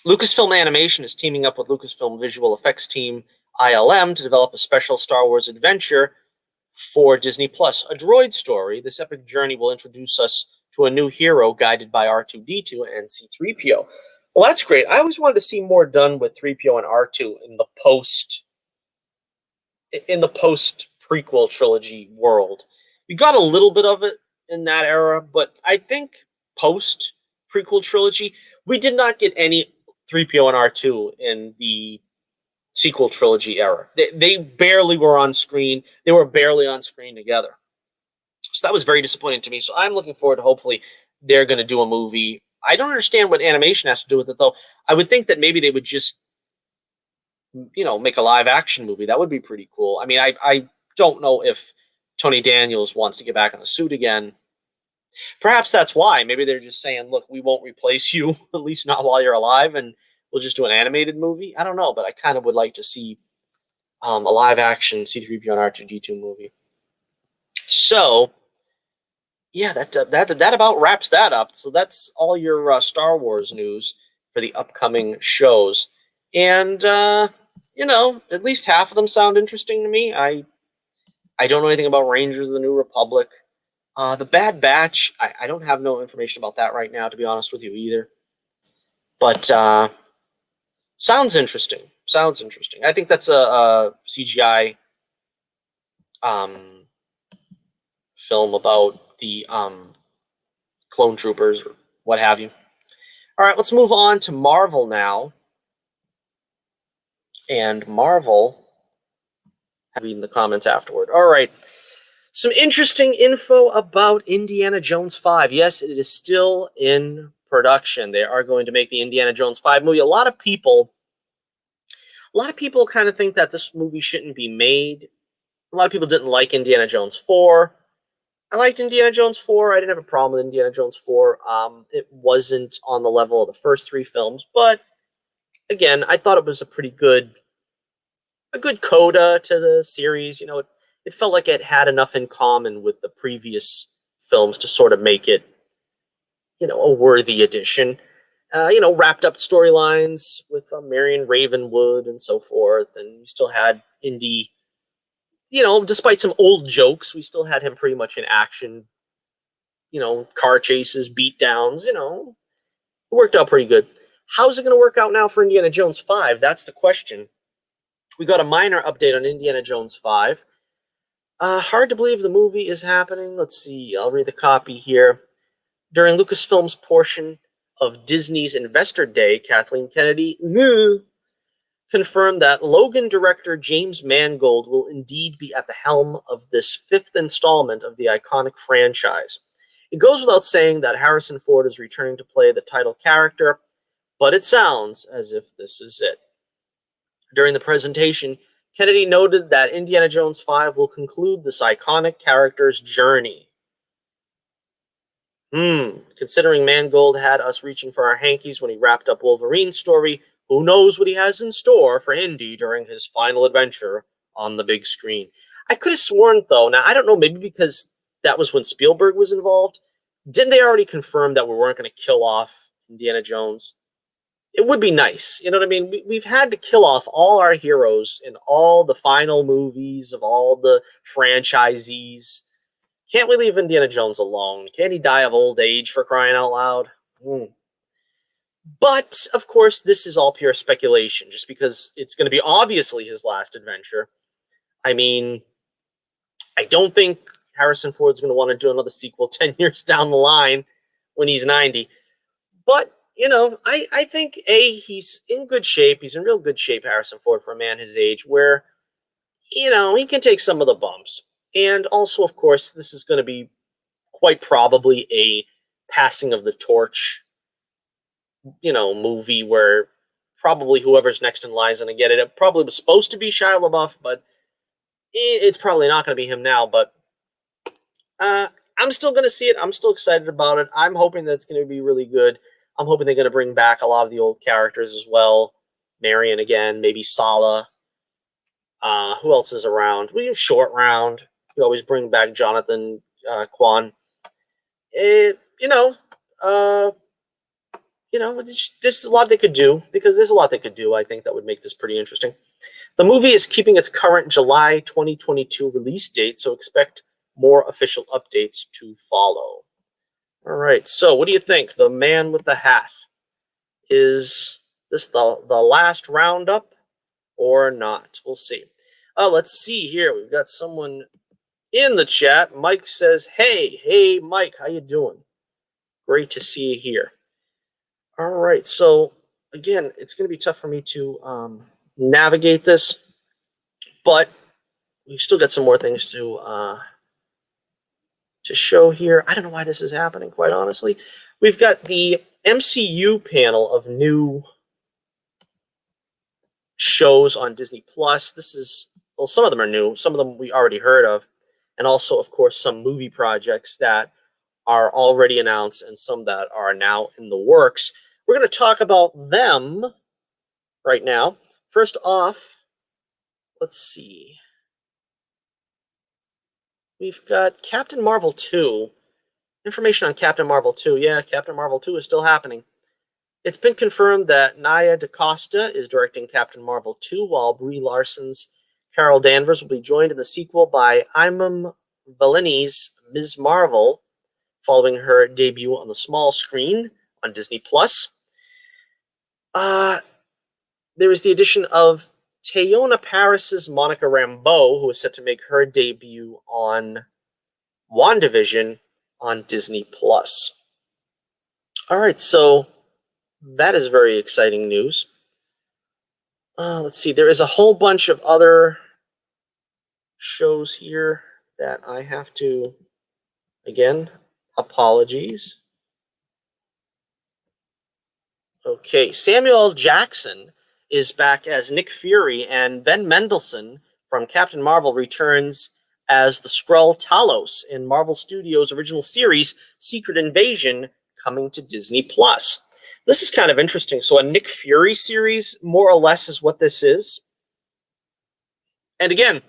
Lucasfilm Animation is teaming up with Lucasfilm Visual Effects team ILM to develop a special Star Wars adventure for Disney Plus, a droid story. This epic journey will introduce us to a new hero guided by R2-D2 and C-3PO. Well, that's great. I always wanted to see more done with 3PO and R2 in the post prequel trilogy world. We got a little bit of it in that era, but I think post prequel trilogy, we did not get any 3PO and R2 in the sequel trilogy era. They barely were on screen. They were barely on screen together. So that was very disappointing to me. So I'm looking forward to, hopefully they're going to do a movie. I don't understand what animation has to do with it, though. I would think that maybe they would just, make a live action movie. That would be pretty cool. I mean, I don't know if Tony Daniels wants to get back in the suit again. Perhaps that's why. Maybe they're just saying, look, we won't replace you, at least not while you're alive, and we'll just do an animated movie. I don't know, but I kind of would like to see a live action C-3PO and R2-D2 movie. So, yeah, that about wraps that up. So that's all your Star Wars news for the upcoming shows. And, at least half of them sound interesting to me. I don't know anything about Rangers of the New Republic. The Bad Batch, I don't have no information about that right now, to be honest with you, either. But sounds interesting. Sounds interesting. I think that's a CGI film about the clone troopers or what have you. All right, let's move on to Marvel now. And Marvel, I'll read in the comments afterward. All right. Some interesting info about Indiana Jones 5. Yes, it is still in production. They are going to make the Indiana Jones 5 movie. A lot of people kind of think that this movie shouldn't be made. A lot of people didn't like Indiana Jones 4. I liked Indiana Jones 4. I didn't have a problem with Indiana Jones 4. It wasn't on the level of the first three films, but again, I thought it was a good coda to the series. It felt like it had enough in common with the previous films to sort of make it, a worthy addition. Wrapped up storylines with Marion Ravenwood and so forth, and you still had Indy. Despite some old jokes, we still had him pretty much in action. Car chases, beat downs. It worked out pretty good. How's it going to work out now for Indiana Jones 5? That's the question. We got a minor update on Indiana Jones 5. Hard to believe the movie is happening. Let's see. I'll read the copy here. During Lucasfilm's portion of Disney's Investor Day, Kathleen Kennedy confirmed that Logan director James Mangold will indeed be at the helm of this fifth installment of the iconic franchise. It goes without saying that Harrison Ford is returning to play the title character, but it sounds as if this is it. During the presentation, Kennedy noted that Indiana Jones 5 will conclude this iconic character's journey. Considering Mangold had us reaching for our hankies when he wrapped up Wolverine's story, who knows what he has in store for Indy during his final adventure on the big screen. I could have sworn, though, now I don't know, maybe because that was when Spielberg was involved. Didn't they already confirm that we weren't going to kill off Indiana Jones? It would be nice. You know what I mean? We've had to kill off all our heroes in all the final movies of all the franchisees. Can't we leave Indiana Jones alone? Can't he die of old age, for crying out loud? But, of course, this is all pure speculation, just because it's going to be obviously his last adventure. I mean, I don't think Harrison Ford's going to want to do another sequel 10 years down the line when he's 90. But, I think, he's in good shape. He's in real good shape, Harrison Ford, for a man his age, where, he can take some of the bumps. And also, of course, this is going to be quite probably a passing of the torch, movie where probably whoever's next in line is going to get it. It probably was supposed to be Shia LaBeouf, but it's probably not going to be him now. But I'm still going to see it. I'm still excited about it. I'm hoping that it's going to be really good. I'm hoping they're going to bring back a lot of the old characters as well. Marion again, maybe Sala. Who else is around? We use Short Round. You always bring back Jonathan Kwan. you know, uh, there's a lot they could do, because there's a lot they could do. I think that would make this pretty interesting. The movie is keeping its current July 2022 release date, so expect more official updates to follow. All right, so what do you think? The Man with the Hat. Is this the last roundup or not? We'll see. Let's see here. We've got someone in the chat. Mike says, hey, Mike, how you doing? Great to see you here. All right, so again, it's going to be tough for me to navigate this, but we've still got some more things to show here. I don't know why this is happening, quite honestly. We've got the MCU panel of new shows on Disney Plus. This is, well, some of them are new, some of them we already heard of, and also, of course, some movie projects that are already announced and some that are now in the works. We're going to talk about them right now. First off, let's see. We've got Captain Marvel 2. Information on Captain Marvel 2. Yeah, Captain Marvel 2 is still happening. It's been confirmed that Nia DaCosta is directing Captain Marvel 2, while Brie Larson's Carol Danvers will be joined in the sequel by Imam Valini's Ms. Marvel, following her debut on the small screen on Disney+. There is the addition of Teyonah Parris's Monica Rambeau, who is set to make her debut on WandaVision on Disney+. All right, so that is very exciting news. Let's see. There is a whole bunch of other shows here that I have to, again, apologies. Okay, Samuel L. Jackson is back as Nick Fury, and Ben Mendelsohn from Captain Marvel returns as the Skrull Talos in Marvel Studios' original series, Secret Invasion, coming to Disney+. This is kind of interesting. So a Nick Fury series, more or less, is what this is. And again,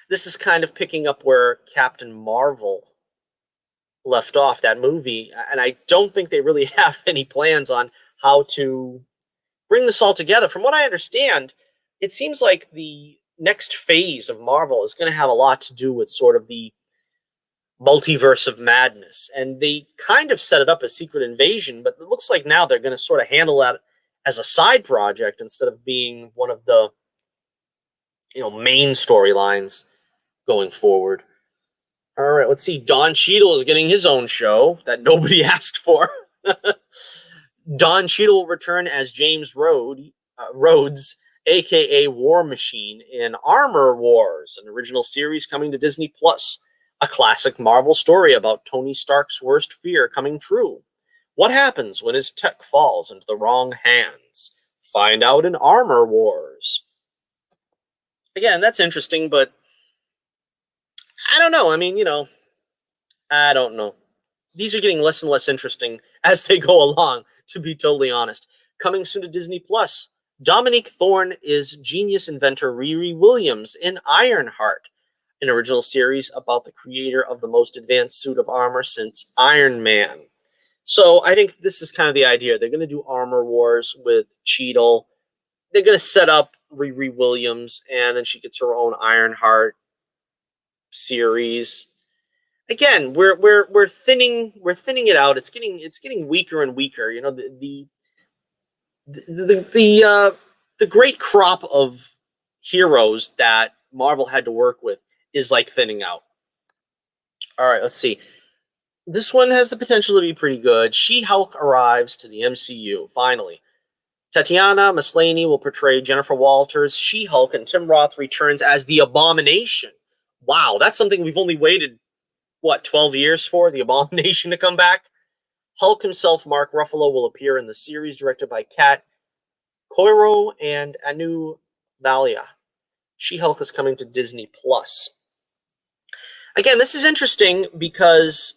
this is kind of picking up where Captain Marvel left off, that movie. And I don't think they really have any plans on how to bring this all together. From what I understand, it seems like the next phase of Marvel is going to have a lot to do with sort of the multiverse of madness. And they kind of set it up as Secret Invasion, but it looks like now they're going to sort of handle that as a side project instead of being one of the main storylines going forward. All right, let's see. Don Cheadle is getting his own show that nobody asked for. Don Cheadle will return as James Rhodes, a.k.a. War Machine, in Armor Wars, an original series coming to Disney+. A classic Marvel story about Tony Stark's worst fear coming true. What happens when his tech falls into the wrong hands? Find out in Armor Wars. Again, that's interesting, but I don't know. I mean, I don't know. These are getting less and less interesting as they go along, to be totally honest. Coming soon to Disney+. Dominique Thorne is genius inventor Riri Williams in Ironheart, an original series about the creator of the most advanced suit of armor since Iron Man. So I think this is kind of the idea. They're going to do Armor Wars with Cheadle. They're going to set up Riri Williams, and then she gets her own Ironheart series. Again, we're thinning it out. It's getting weaker and weaker. The great crop of heroes that Marvel had to work with is like thinning out. All right, let's see. This one has the potential to be pretty good. She-Hulk arrives to the MCU, finally. Tatiana Maslany will portray Jennifer Walters, She-Hulk, and Tim Roth returns as the Abomination. Wow, that's something we've only waited, 12 years for? The Abomination to come back? Hulk himself, Mark Ruffalo, will appear in the series directed by Kat Coiro and Anu Valia. She-Hulk is coming to Disney+. Again, this is interesting because,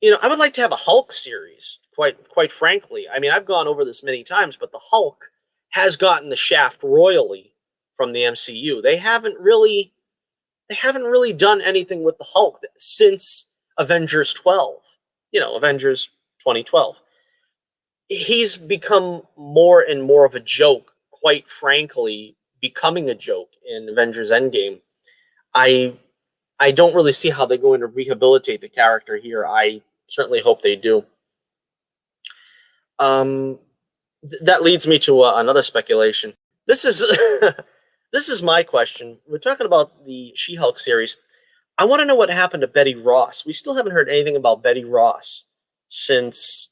I would like to have a Hulk series, quite frankly. I mean, I've gone over this many times, but the Hulk has gotten the shaft royally from the MCU. They haven't really done anything with the Hulk since Avengers 12, Avengers 2012. He's become more and more of a joke, quite frankly, becoming a joke in Avengers Endgame. I don't really see how they're going to rehabilitate the character here. I certainly hope they do. That leads me to another speculation. This is this is my question. We're talking about the She-Hulk series. I want to know what happened to Betty Ross. We still haven't heard anything about Betty Ross since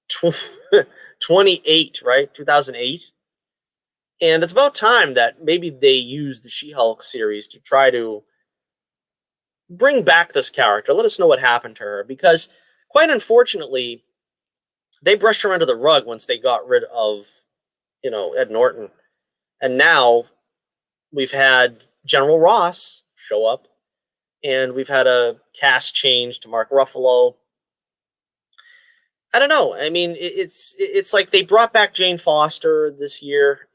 28, right? 2008. And it's about time that maybe they use the She-Hulk series to try to bring back this character. Let us know what happened to her, because quite unfortunately, they brushed her under the rug once they got rid of, Ed Norton. And now we've had General Ross show up, and we've had a cast change to Mark Ruffalo. I don't know. I mean, it's like they brought back Jane Foster this year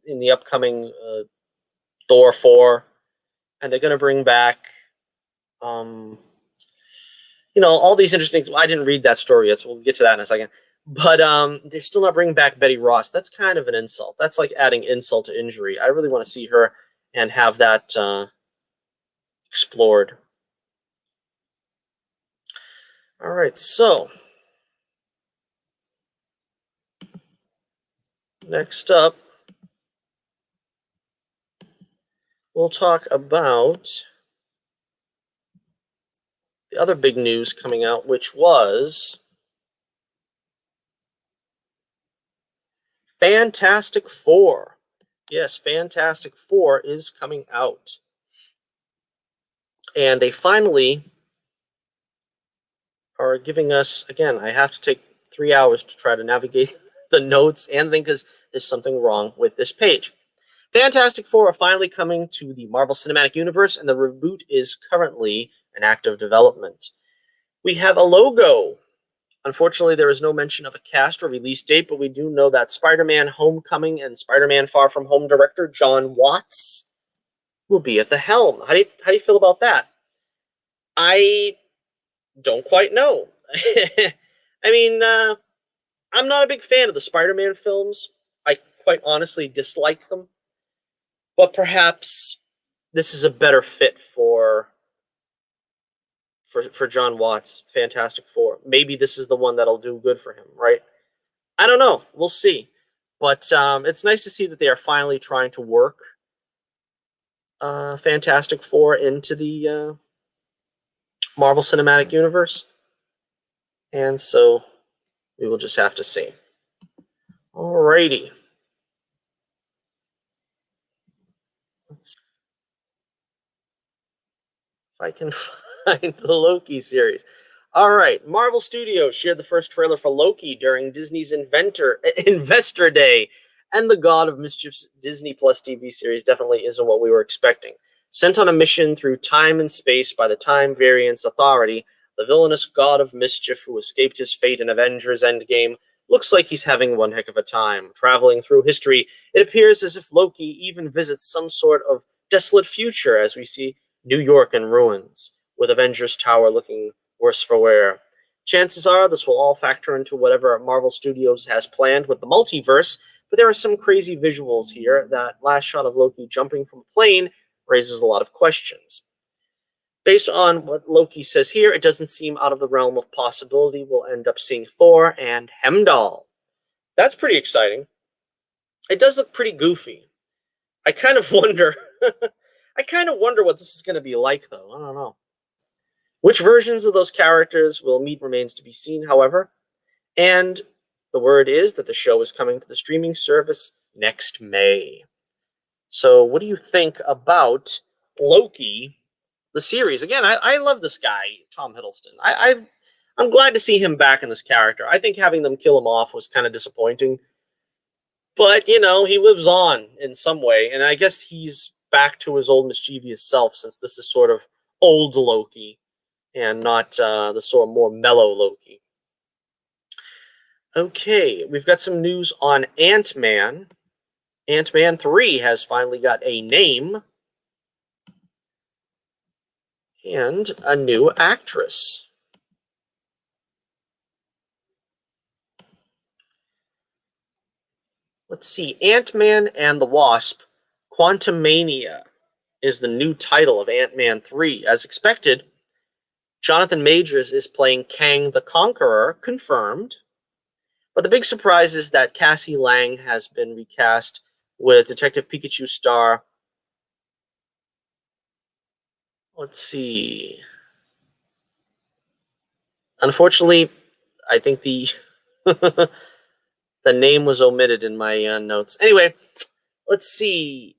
in the upcoming Thor 4, and they're going to bring back, all these interesting. I didn't read that story yet, so we'll get to that in a second. But they're still not bringing back Betty Ross. That's kind of an insult. That's like adding insult to injury. I really want to see her and have that explored. All right, so next up, we'll talk about the other big news coming out, which was Fantastic Four. Yes, Fantastic Four is coming out. And they finally are giving us, again, I have to take 3 hours to try to navigate the notes and think, because there's something wrong with this page. Fantastic Four are finally coming to the Marvel Cinematic Universe, and the reboot is currently in active development. We have a logo. Unfortunately, there is no mention of a cast or release date, but we do know that Spider-Man Homecoming and Spider-Man Far From Home director John Watts will be at the helm. How do you feel about that? I don't quite know. I mean, I'm not a big fan of the Spider-Man films. I quite honestly dislike them. But perhaps this is a better fit for John Watts, Fantastic Four. Maybe this is the one that'll do good for him, right? I don't know. We'll see. But it's nice to see that they are finally trying to work Fantastic Four into the Marvel Cinematic Universe. And so we will just have to see. Alrighty. Let's see if I can find the Loki series. All right. Marvel Studios shared the first trailer for Loki during Disney's Investor Day. And the God of Mischief's Disney Plus TV series definitely isn't what we were expecting. Sent on a mission through time and space by the Time Variance Authority, the villainous God of Mischief who escaped his fate in Avengers Endgame looks like he's having one heck of a time. Traveling through history, it appears as if Loki even visits some sort of desolate future as we see New York in ruins, with Avengers Tower looking worse for wear. Chances are this will all factor into whatever Marvel Studios has planned with the multiverse, but there are some crazy visuals here. That last shot of Loki jumping from a plane raises a lot of questions. Based on what Loki says here, it doesn't seem out of the realm of possibility we'll end up seeing Thor and Heimdall. That's pretty exciting. It does look pretty goofy. I kind of wonder what this is going to be like, though. I don't know. Which versions of those characters we'll meet remains to be seen, however. And the word is that the show is coming to the streaming service next May. So what do you think about Loki, the series? Again, I love this guy, Tom Hiddleston. I'm glad to see him back in this character. I think having them kill him off was kind of disappointing. But, he lives on in some way. And I guess he's back to his old mischievous self, since this is sort of old Loki and not the sort of more mellow Loki. Okay, we've got some news on AntMan. AntMan 3 has finally got a name and a new actress. Let's see. Ant-Man and the Wasp, Quantumania is the new title of Ant-Man 3. As expected, Jonathan Majors is playing Kang the Conqueror, confirmed. But the big surprise is that Cassie Lang has been recast with Detective Pikachu star. Let's see. Unfortunately, I think the the name was omitted in my notes. Anyway, let's see.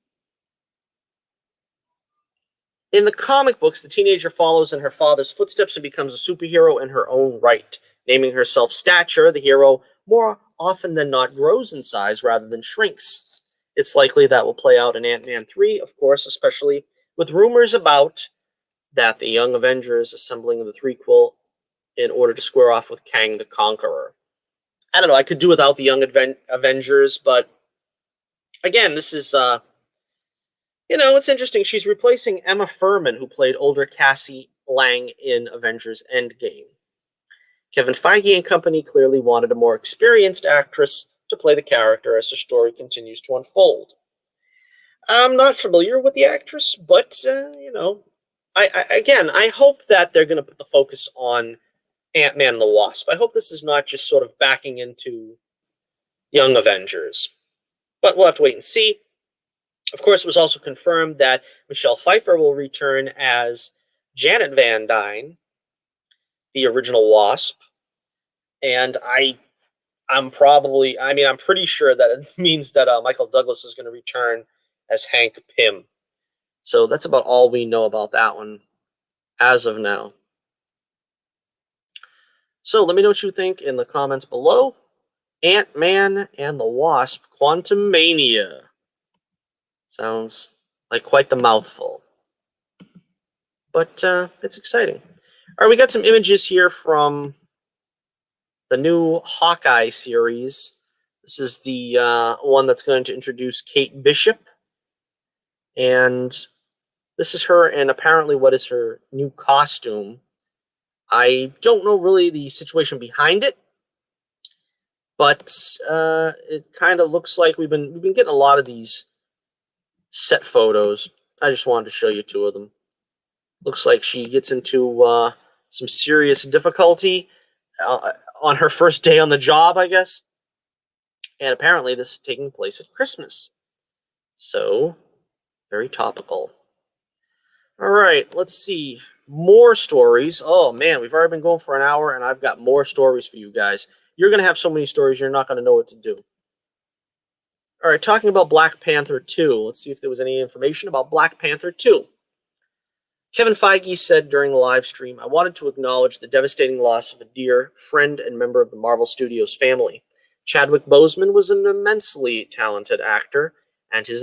In the comic books, the teenager follows in her father's footsteps and becomes a superhero in her own right. Naming herself Stature, the hero more often than not grows in size rather than shrinks. It's likely that will play out in Ant-Man 3, of course, especially with rumors about that the Young Avengers assembling the threequel in order to square off with Kang the Conqueror. I don't know, I could do without the Young Avengers, but again, this is it's interesting. She's replacing Emma Furman, who played older Cassie Lang in Avengers Endgame. Kevin Feige and company clearly wanted a more experienced actress to play the character as the story continues to unfold. I'm not familiar with the actress, but, I hope that they're going to put the focus on Ant-Man and the Wasp. I hope this is not just sort of backing into Young Avengers. But we'll have to wait and see. Of course, it was also confirmed that Michelle Pfeiffer will return as Janet Van Dyne, the original Wasp. And I'm pretty sure that it means that Michael Douglas is going to return as Hank Pym. So that's about all we know about that one as of now. So let me know what you think in the comments below. Ant-Man and the Wasp, Quantumania. Sounds like quite the mouthful. But it's exciting. All right, we got some images here from the new Hawkeye series. This is the one that's going to introduce Kate Bishop. And this is her, and apparently what is her new costume. I don't know really the situation behind it, but it kind of looks like we've been getting a lot of these set photos. I just wanted to show you two of them. Looks like she gets into some serious difficulty on her first day on the job, I guess. And apparently this is taking place at Christmas. So, very topical. All right, let's see. More stories. Oh, man, we've already been going for an hour, and I've got more stories for you guys. You're going to have so many stories, you're not going to know what to do. All right, talking about Black Panther 2. Let's see if there was any information about Black Panther 2. Kevin Feige said during the live stream, "I wanted to acknowledge the devastating loss of a dear friend and member of the Marvel Studios family. Chadwick Boseman was an immensely talented actor and an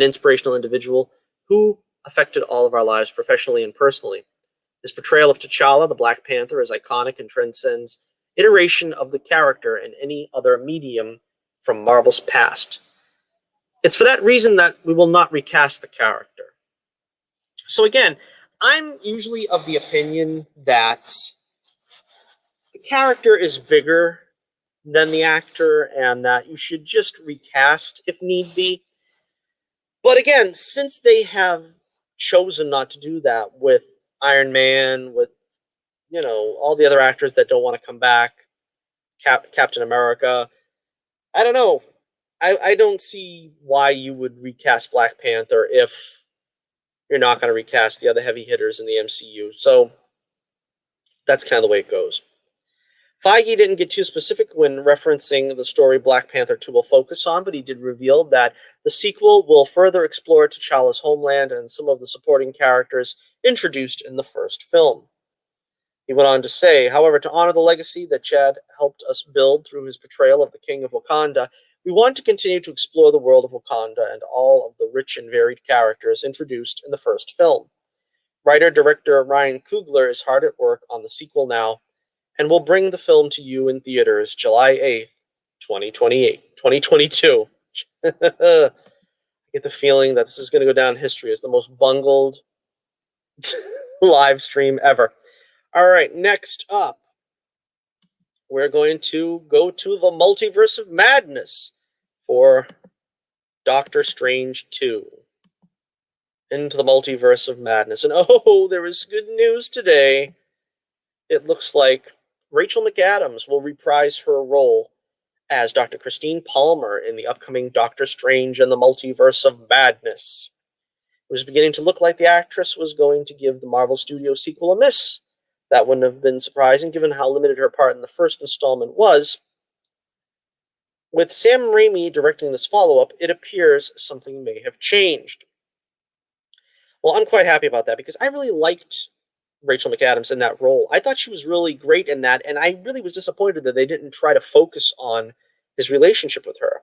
inspirational individual who affected all of our lives professionally and personally. His portrayal of T'Challa, the Black Panther, is iconic and transcends iteration of the character in any other medium from Marvel's past. It's for that reason that we will not recast the character." So again, I'm usually of the opinion that the character is bigger than the actor and that you should just recast if need be. But again, since they have chosen not to do that with Iron Man, with all the other actors that don't want to come back, Captain America, I don't know. I don't see why you would recast Black Panther if you're not going to recast the other heavy hitters in the MCU. So that's kind of the way it goes. Feige didn't get too specific when referencing the story Black Panther 2 will focus on, but he did reveal that the sequel will further explore T'Challa's homeland and some of the supporting characters introduced in the first film. He went on to say, "However, to honor the legacy that Chad helped us build through his portrayal of the King of Wakanda, we want to continue to explore the world of Wakanda and all of the rich and varied characters introduced in the first film. Writer-director Ryan Coogler is hard at work on the sequel now, and will bring the film to you in theaters July 8th, 2022. I get the feeling that this is going to go down in history as the most bungled live stream ever. All right, next up. we're going to go to the multiverse of madness for Doctor Strange 2. Into the multiverse of madness. And oh, there is good news today. It looks like Rachel McAdams will reprise her role as Dr. Christine Palmer in the upcoming Doctor Strange and the Multiverse of Madness. It was beginning to look like the actress was going to give the Marvel Studios sequel a miss. That wouldn't have been surprising given how limited her part in the first installment was. With Sam Raimi directing this follow-up, it appears something may have changed. Well, I'm quite happy about that because I really liked Rachel McAdams in that role. I thought she was really great in that, and I really was disappointed that they didn't try to focus on his relationship with her.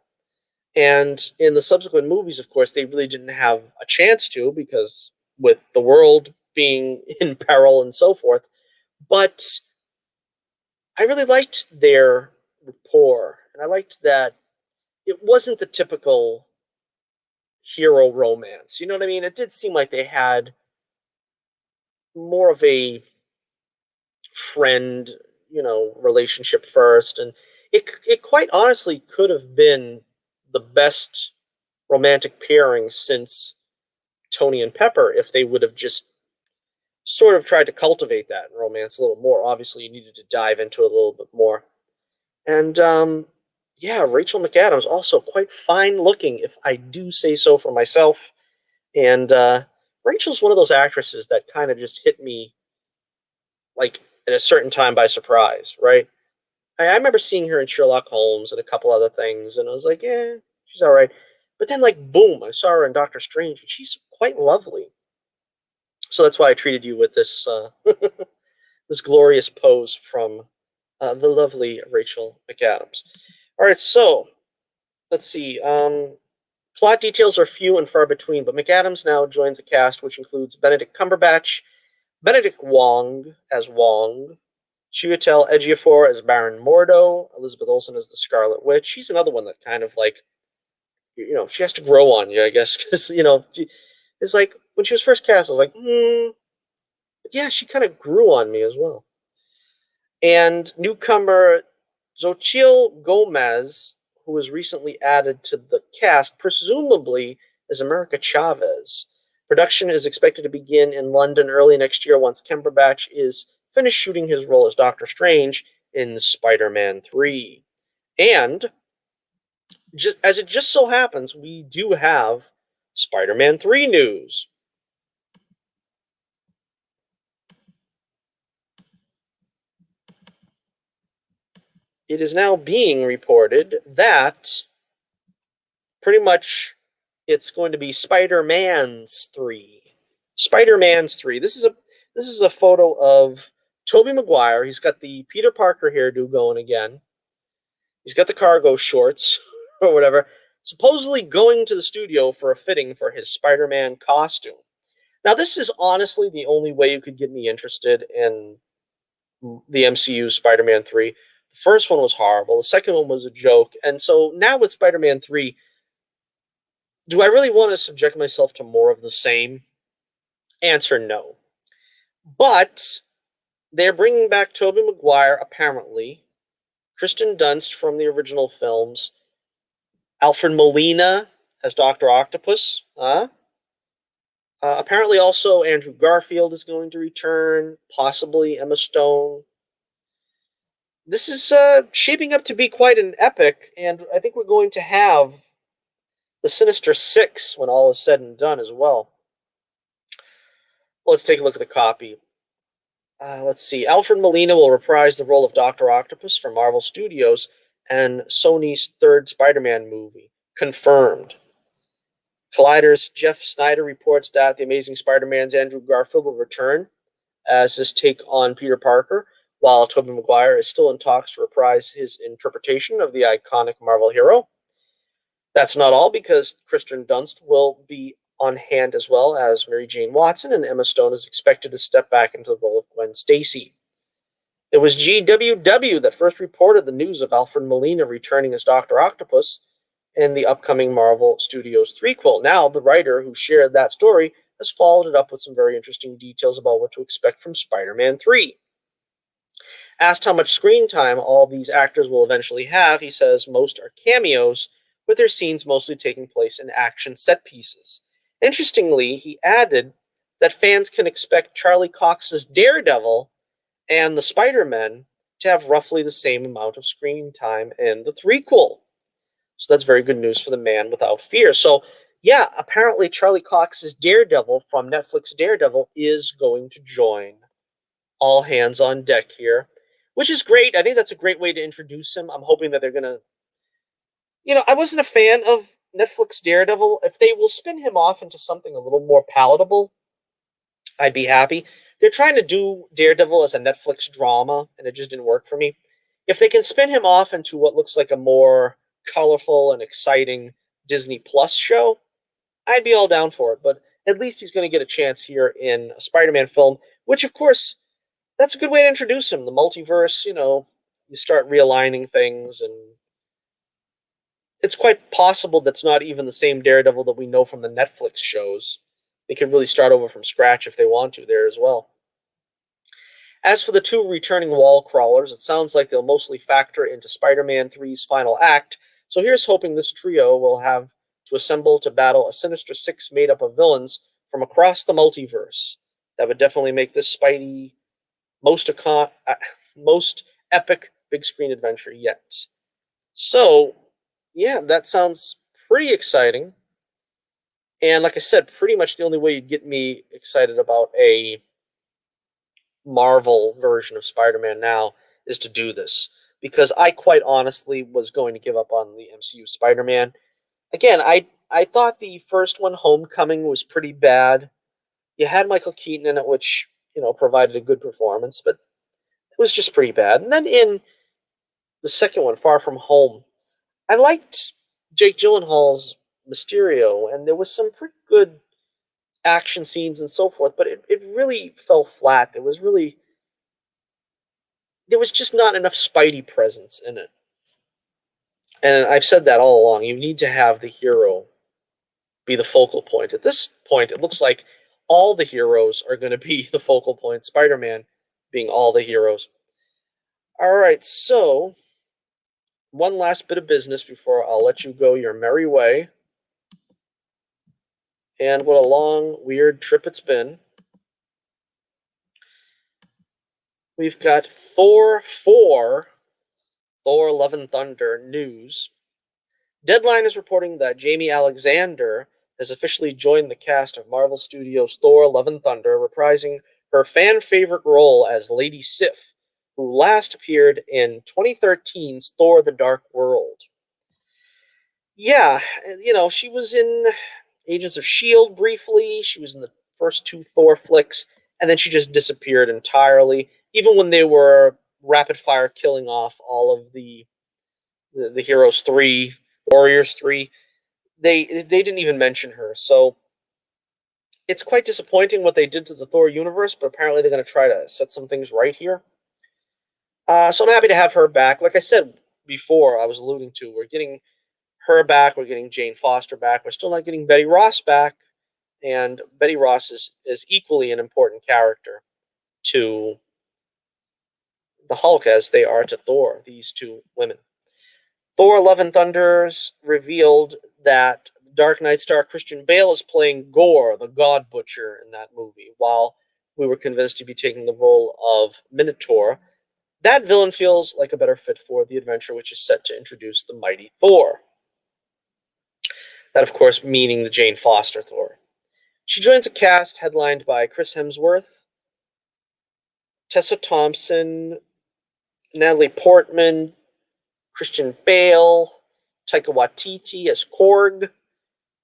And in the subsequent movies, of course, they really didn't have a chance to because with the world being in peril and so forth. But I really liked their rapport, and I liked that it wasn't the typical hero romance. You know what I mean? It did seem like they had more of a friend, relationship first, and it quite honestly could have been the best romantic pairing since Tony and Pepper if they would have just sort of tried to cultivate that romance a little more. Obviously, you needed to dive into it a little bit more. And yeah, Rachel McAdams also quite fine looking, if I do say so for myself. And Rachel's one of those actresses that kind of just hit me like at a certain time by surprise, right? I remember seeing her in Sherlock Holmes and a couple other things, and I was like, yeah, she's all right. But then, like, boom, I saw her in Doctor Strange, and she's quite lovely. So that's why I treated you with this this glorious pose from the lovely Rachel McAdams. All right, so let's see. Plot details are few and far between, but McAdams now joins a cast which includes Benedict Cumberbatch, Benedict Wong as Wong, Chiwetel Ejiofor as Baron Mordo, Elizabeth Olsen as the Scarlet Witch. She's another one that kind of like, she has to grow on you, I guess, because, it's like when she was first cast, I was like, yeah, she kind of grew on me as well. And newcomer Xochitl Gomez, who was recently added to the cast, presumably as America Chavez. Production is expected to begin in London early next year once Cumberbatch is finished shooting his role as Doctor Strange in Spider-Man 3. And as it just so happens, we do have Spider-Man 3 news. It is now being reported that pretty much it's going to be Spider-Man's 3. Spider-Man's 3. This is a photo of Tobey Maguire. He's got the Peter Parker hairdo going again. He's got the cargo shorts or whatever, supposedly going to the studio for a fitting for his Spider-Man costume. Now, this is honestly the only way you could get me interested in the MCU Spider-Man 3. The first one was horrible. The second one was a joke. And so now with Spider-Man 3, do I really want to subject myself to more of the same? Answer no. But they're bringing back Tobey Maguire, apparently, Kristen Dunst from the original films, Alfred Molina as Dr. Octopus. Apparently also Andrew Garfield is going to return, possibly Emma Stone. This is shaping up to be quite an epic, and I think we're going to have the Sinister Six when all is said and done as well. Let's take a look at the copy. Let's see. Alfred Molina will reprise the role of Dr. Octopus for Marvel Studios and Sony's third Spider-Man movie. Confirmed. Collider's Jeff Snyder reports that The Amazing Spider-Man's Andrew Garfield will return as his take on Peter Parker, while Tobey Maguire is still in talks to reprise his interpretation of the iconic Marvel hero. That's not all, because Kristen Dunst will be on hand as well as Mary Jane Watson, and Emma Stone is expected to step back into the role of Gwen Stacy. It was GWW that first reported the news of Alfred Molina returning as Dr. Octopus in the upcoming Marvel Studios threequel. Now, the writer who shared that story has followed it up with some very interesting details about what to expect from Spider-Man 3. Asked how much screen time all these actors will eventually have, he says most are cameos, with their scenes mostly taking place in action set pieces. Interestingly, he added that fans can expect Charlie Cox's Daredevil and the Spider-Men to have roughly the same amount of screen time in the threequel. So that's very good news for the Man Without Fear. So, yeah, apparently Charlie Cox's Daredevil from Netflix Daredevil is going to join all hands on deck here, which is great. I think that's a great way to introduce him. I'm hoping that they're going to. I wasn't a fan of Netflix Daredevil. If they will spin him off into something a little more palatable, I'd be happy. They're trying to do Daredevil as a Netflix drama, and it just didn't work for me. If they can spin him off into what looks like a more colorful and exciting Disney Plus show, I'd be all down for it. But at least he's going to get a chance here in a Spider-Man film, which, of course, that's a good way to introduce him. The multiverse, you start realigning things, and it's quite possible that's not even the same Daredevil that we know from the Netflix shows. They could really start over from scratch if they want to there as well. As for the two returning wall crawlers, it sounds like they'll mostly factor into Spider-Man 3's final act, so here's hoping this trio will have to assemble to battle a Sinister Six made up of villains from across the multiverse. That would definitely make this Spidey most epic big screen adventure yet. So, yeah, that sounds pretty exciting. And like I said, pretty much the only way you'd get me excited about a Marvel version of Spider-Man now is to do this. Because I quite honestly was going to give up on the MCU Spider-Man. Again, I thought the first one, Homecoming, was pretty bad. You had Michael Keaton in it, which, provided a good performance, but it was just pretty bad. And then in the second one, Far From Home, I liked Jake Gyllenhaal's Mysterio, and there was some pretty good action scenes and so forth, but it really fell flat. There was just not enough Spidey presence in it. And I've said that all along. You need to have the hero be the focal point. At this point, it looks like all the heroes are going to be the focal point, Spider-Man being all the heroes. All right, so one last bit of business before I'll let you go your merry way. And what a long, weird trip it's been. We've got Thor Love and Thunder news. Deadline is reporting that Jamie Alexander has officially joined the cast of Marvel Studios' Thor Love and Thunder, reprising her fan-favorite role as Lady Sif, who last appeared in 2013's Thor the Dark World. Yeah, she was in Agents of S.H.I.E.L.D. briefly. She was in the first two Thor flicks, and then she just disappeared entirely. Even when they were rapid-fire killing off all of the Heroes 3, Warriors 3, they didn't even mention her. So it's quite disappointing what they did to the Thor universe, but apparently they're going to try to set some things right here. So I'm happy to have her back. Like I said before, I was alluding to, we're getting her back, we're getting Jane Foster back, we're still not getting Betty Ross back, and Betty Ross is equally an important character to the Hulk as they are to Thor, these two women. Thor Love and Thunder's revealed that Dark Knight star Christian Bale is playing Gore, the God Butcher, in that movie, while we were convinced he'd be taking the role of Minotaur. That villain feels like a better fit for the adventure, which is set to introduce the mighty Thor. That, of course, meaning the Jane Foster Thor. She joins a cast headlined by Chris Hemsworth, Tessa Thompson, Natalie Portman, Christian Bale, Taika Waititi as Korg,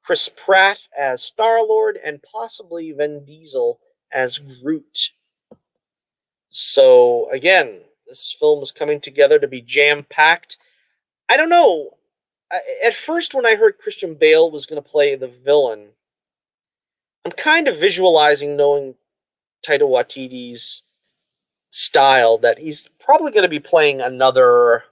Chris Pratt as Star-Lord, and possibly Vin Diesel as Groot. So, again, this film is coming together to be jam-packed. I don't know. At first, when I heard Christian Bale was going to play the villain, I'm kind of visualizing, knowing Taika Waititi's style, that he's probably going to be playing another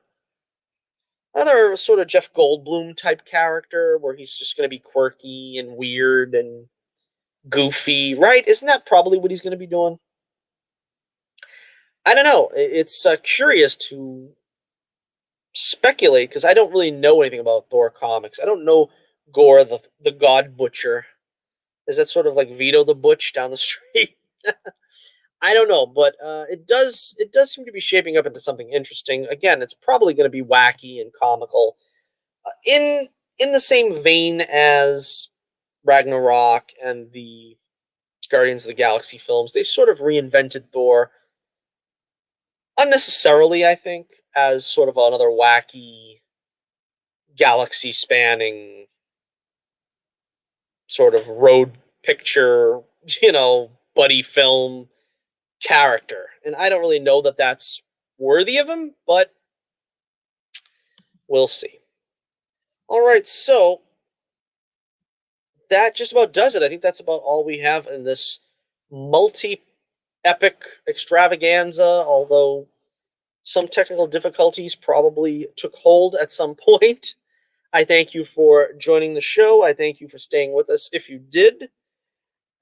sort of Jeff Goldblum type character, where he's just going to be quirky and weird and goofy, right? Isn't that probably what he's going to be doing? I don't know. It's curious to speculate because I don't really know anything about Thor comics. I don't know Gore the God Butcher. Is that sort of like Vito the Butch down the street? I don't know, but it does seem to be shaping up into something interesting. Again, it's probably going to be wacky and comical, in the same vein as Ragnarok and the Guardians of the Galaxy films. They've sort of reinvented Thor unnecessarily, I think, as sort of another wacky, galaxy spanning sort of road picture, buddy film character. And I don't really know that that's worthy of him, but we'll see. All right, so that just about does it. I think that's about all we have in this multi epic extravaganza, although some technical difficulties probably took hold at some point. I thank you for joining the show. I thank you for staying with us if you did,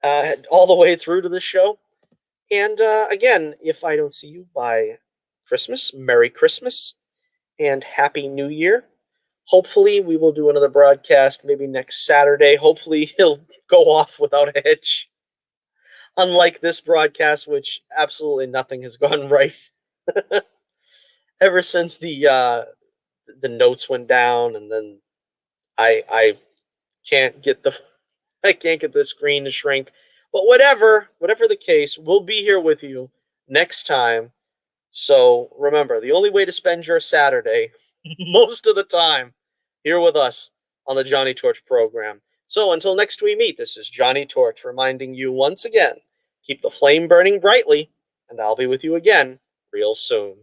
all the way through to the show. And again, if I don't see you by Christmas, Merry Christmas and Happy New Year. Hopefully, we will do another broadcast maybe next Saturday. Hopefully, he'll go off without a hitch. Unlike this broadcast, which absolutely nothing has gone right ever since the notes went down, and then I can't get the I can't get the screen to shrink. But whatever the case, we'll be here with you next time. So remember, the only way to spend your Saturday, most of the time, here with us on the Johnny Torch program. So until next we meet, this is Johnny Torch reminding you once again, keep the flame burning brightly, and I'll be with you again real soon.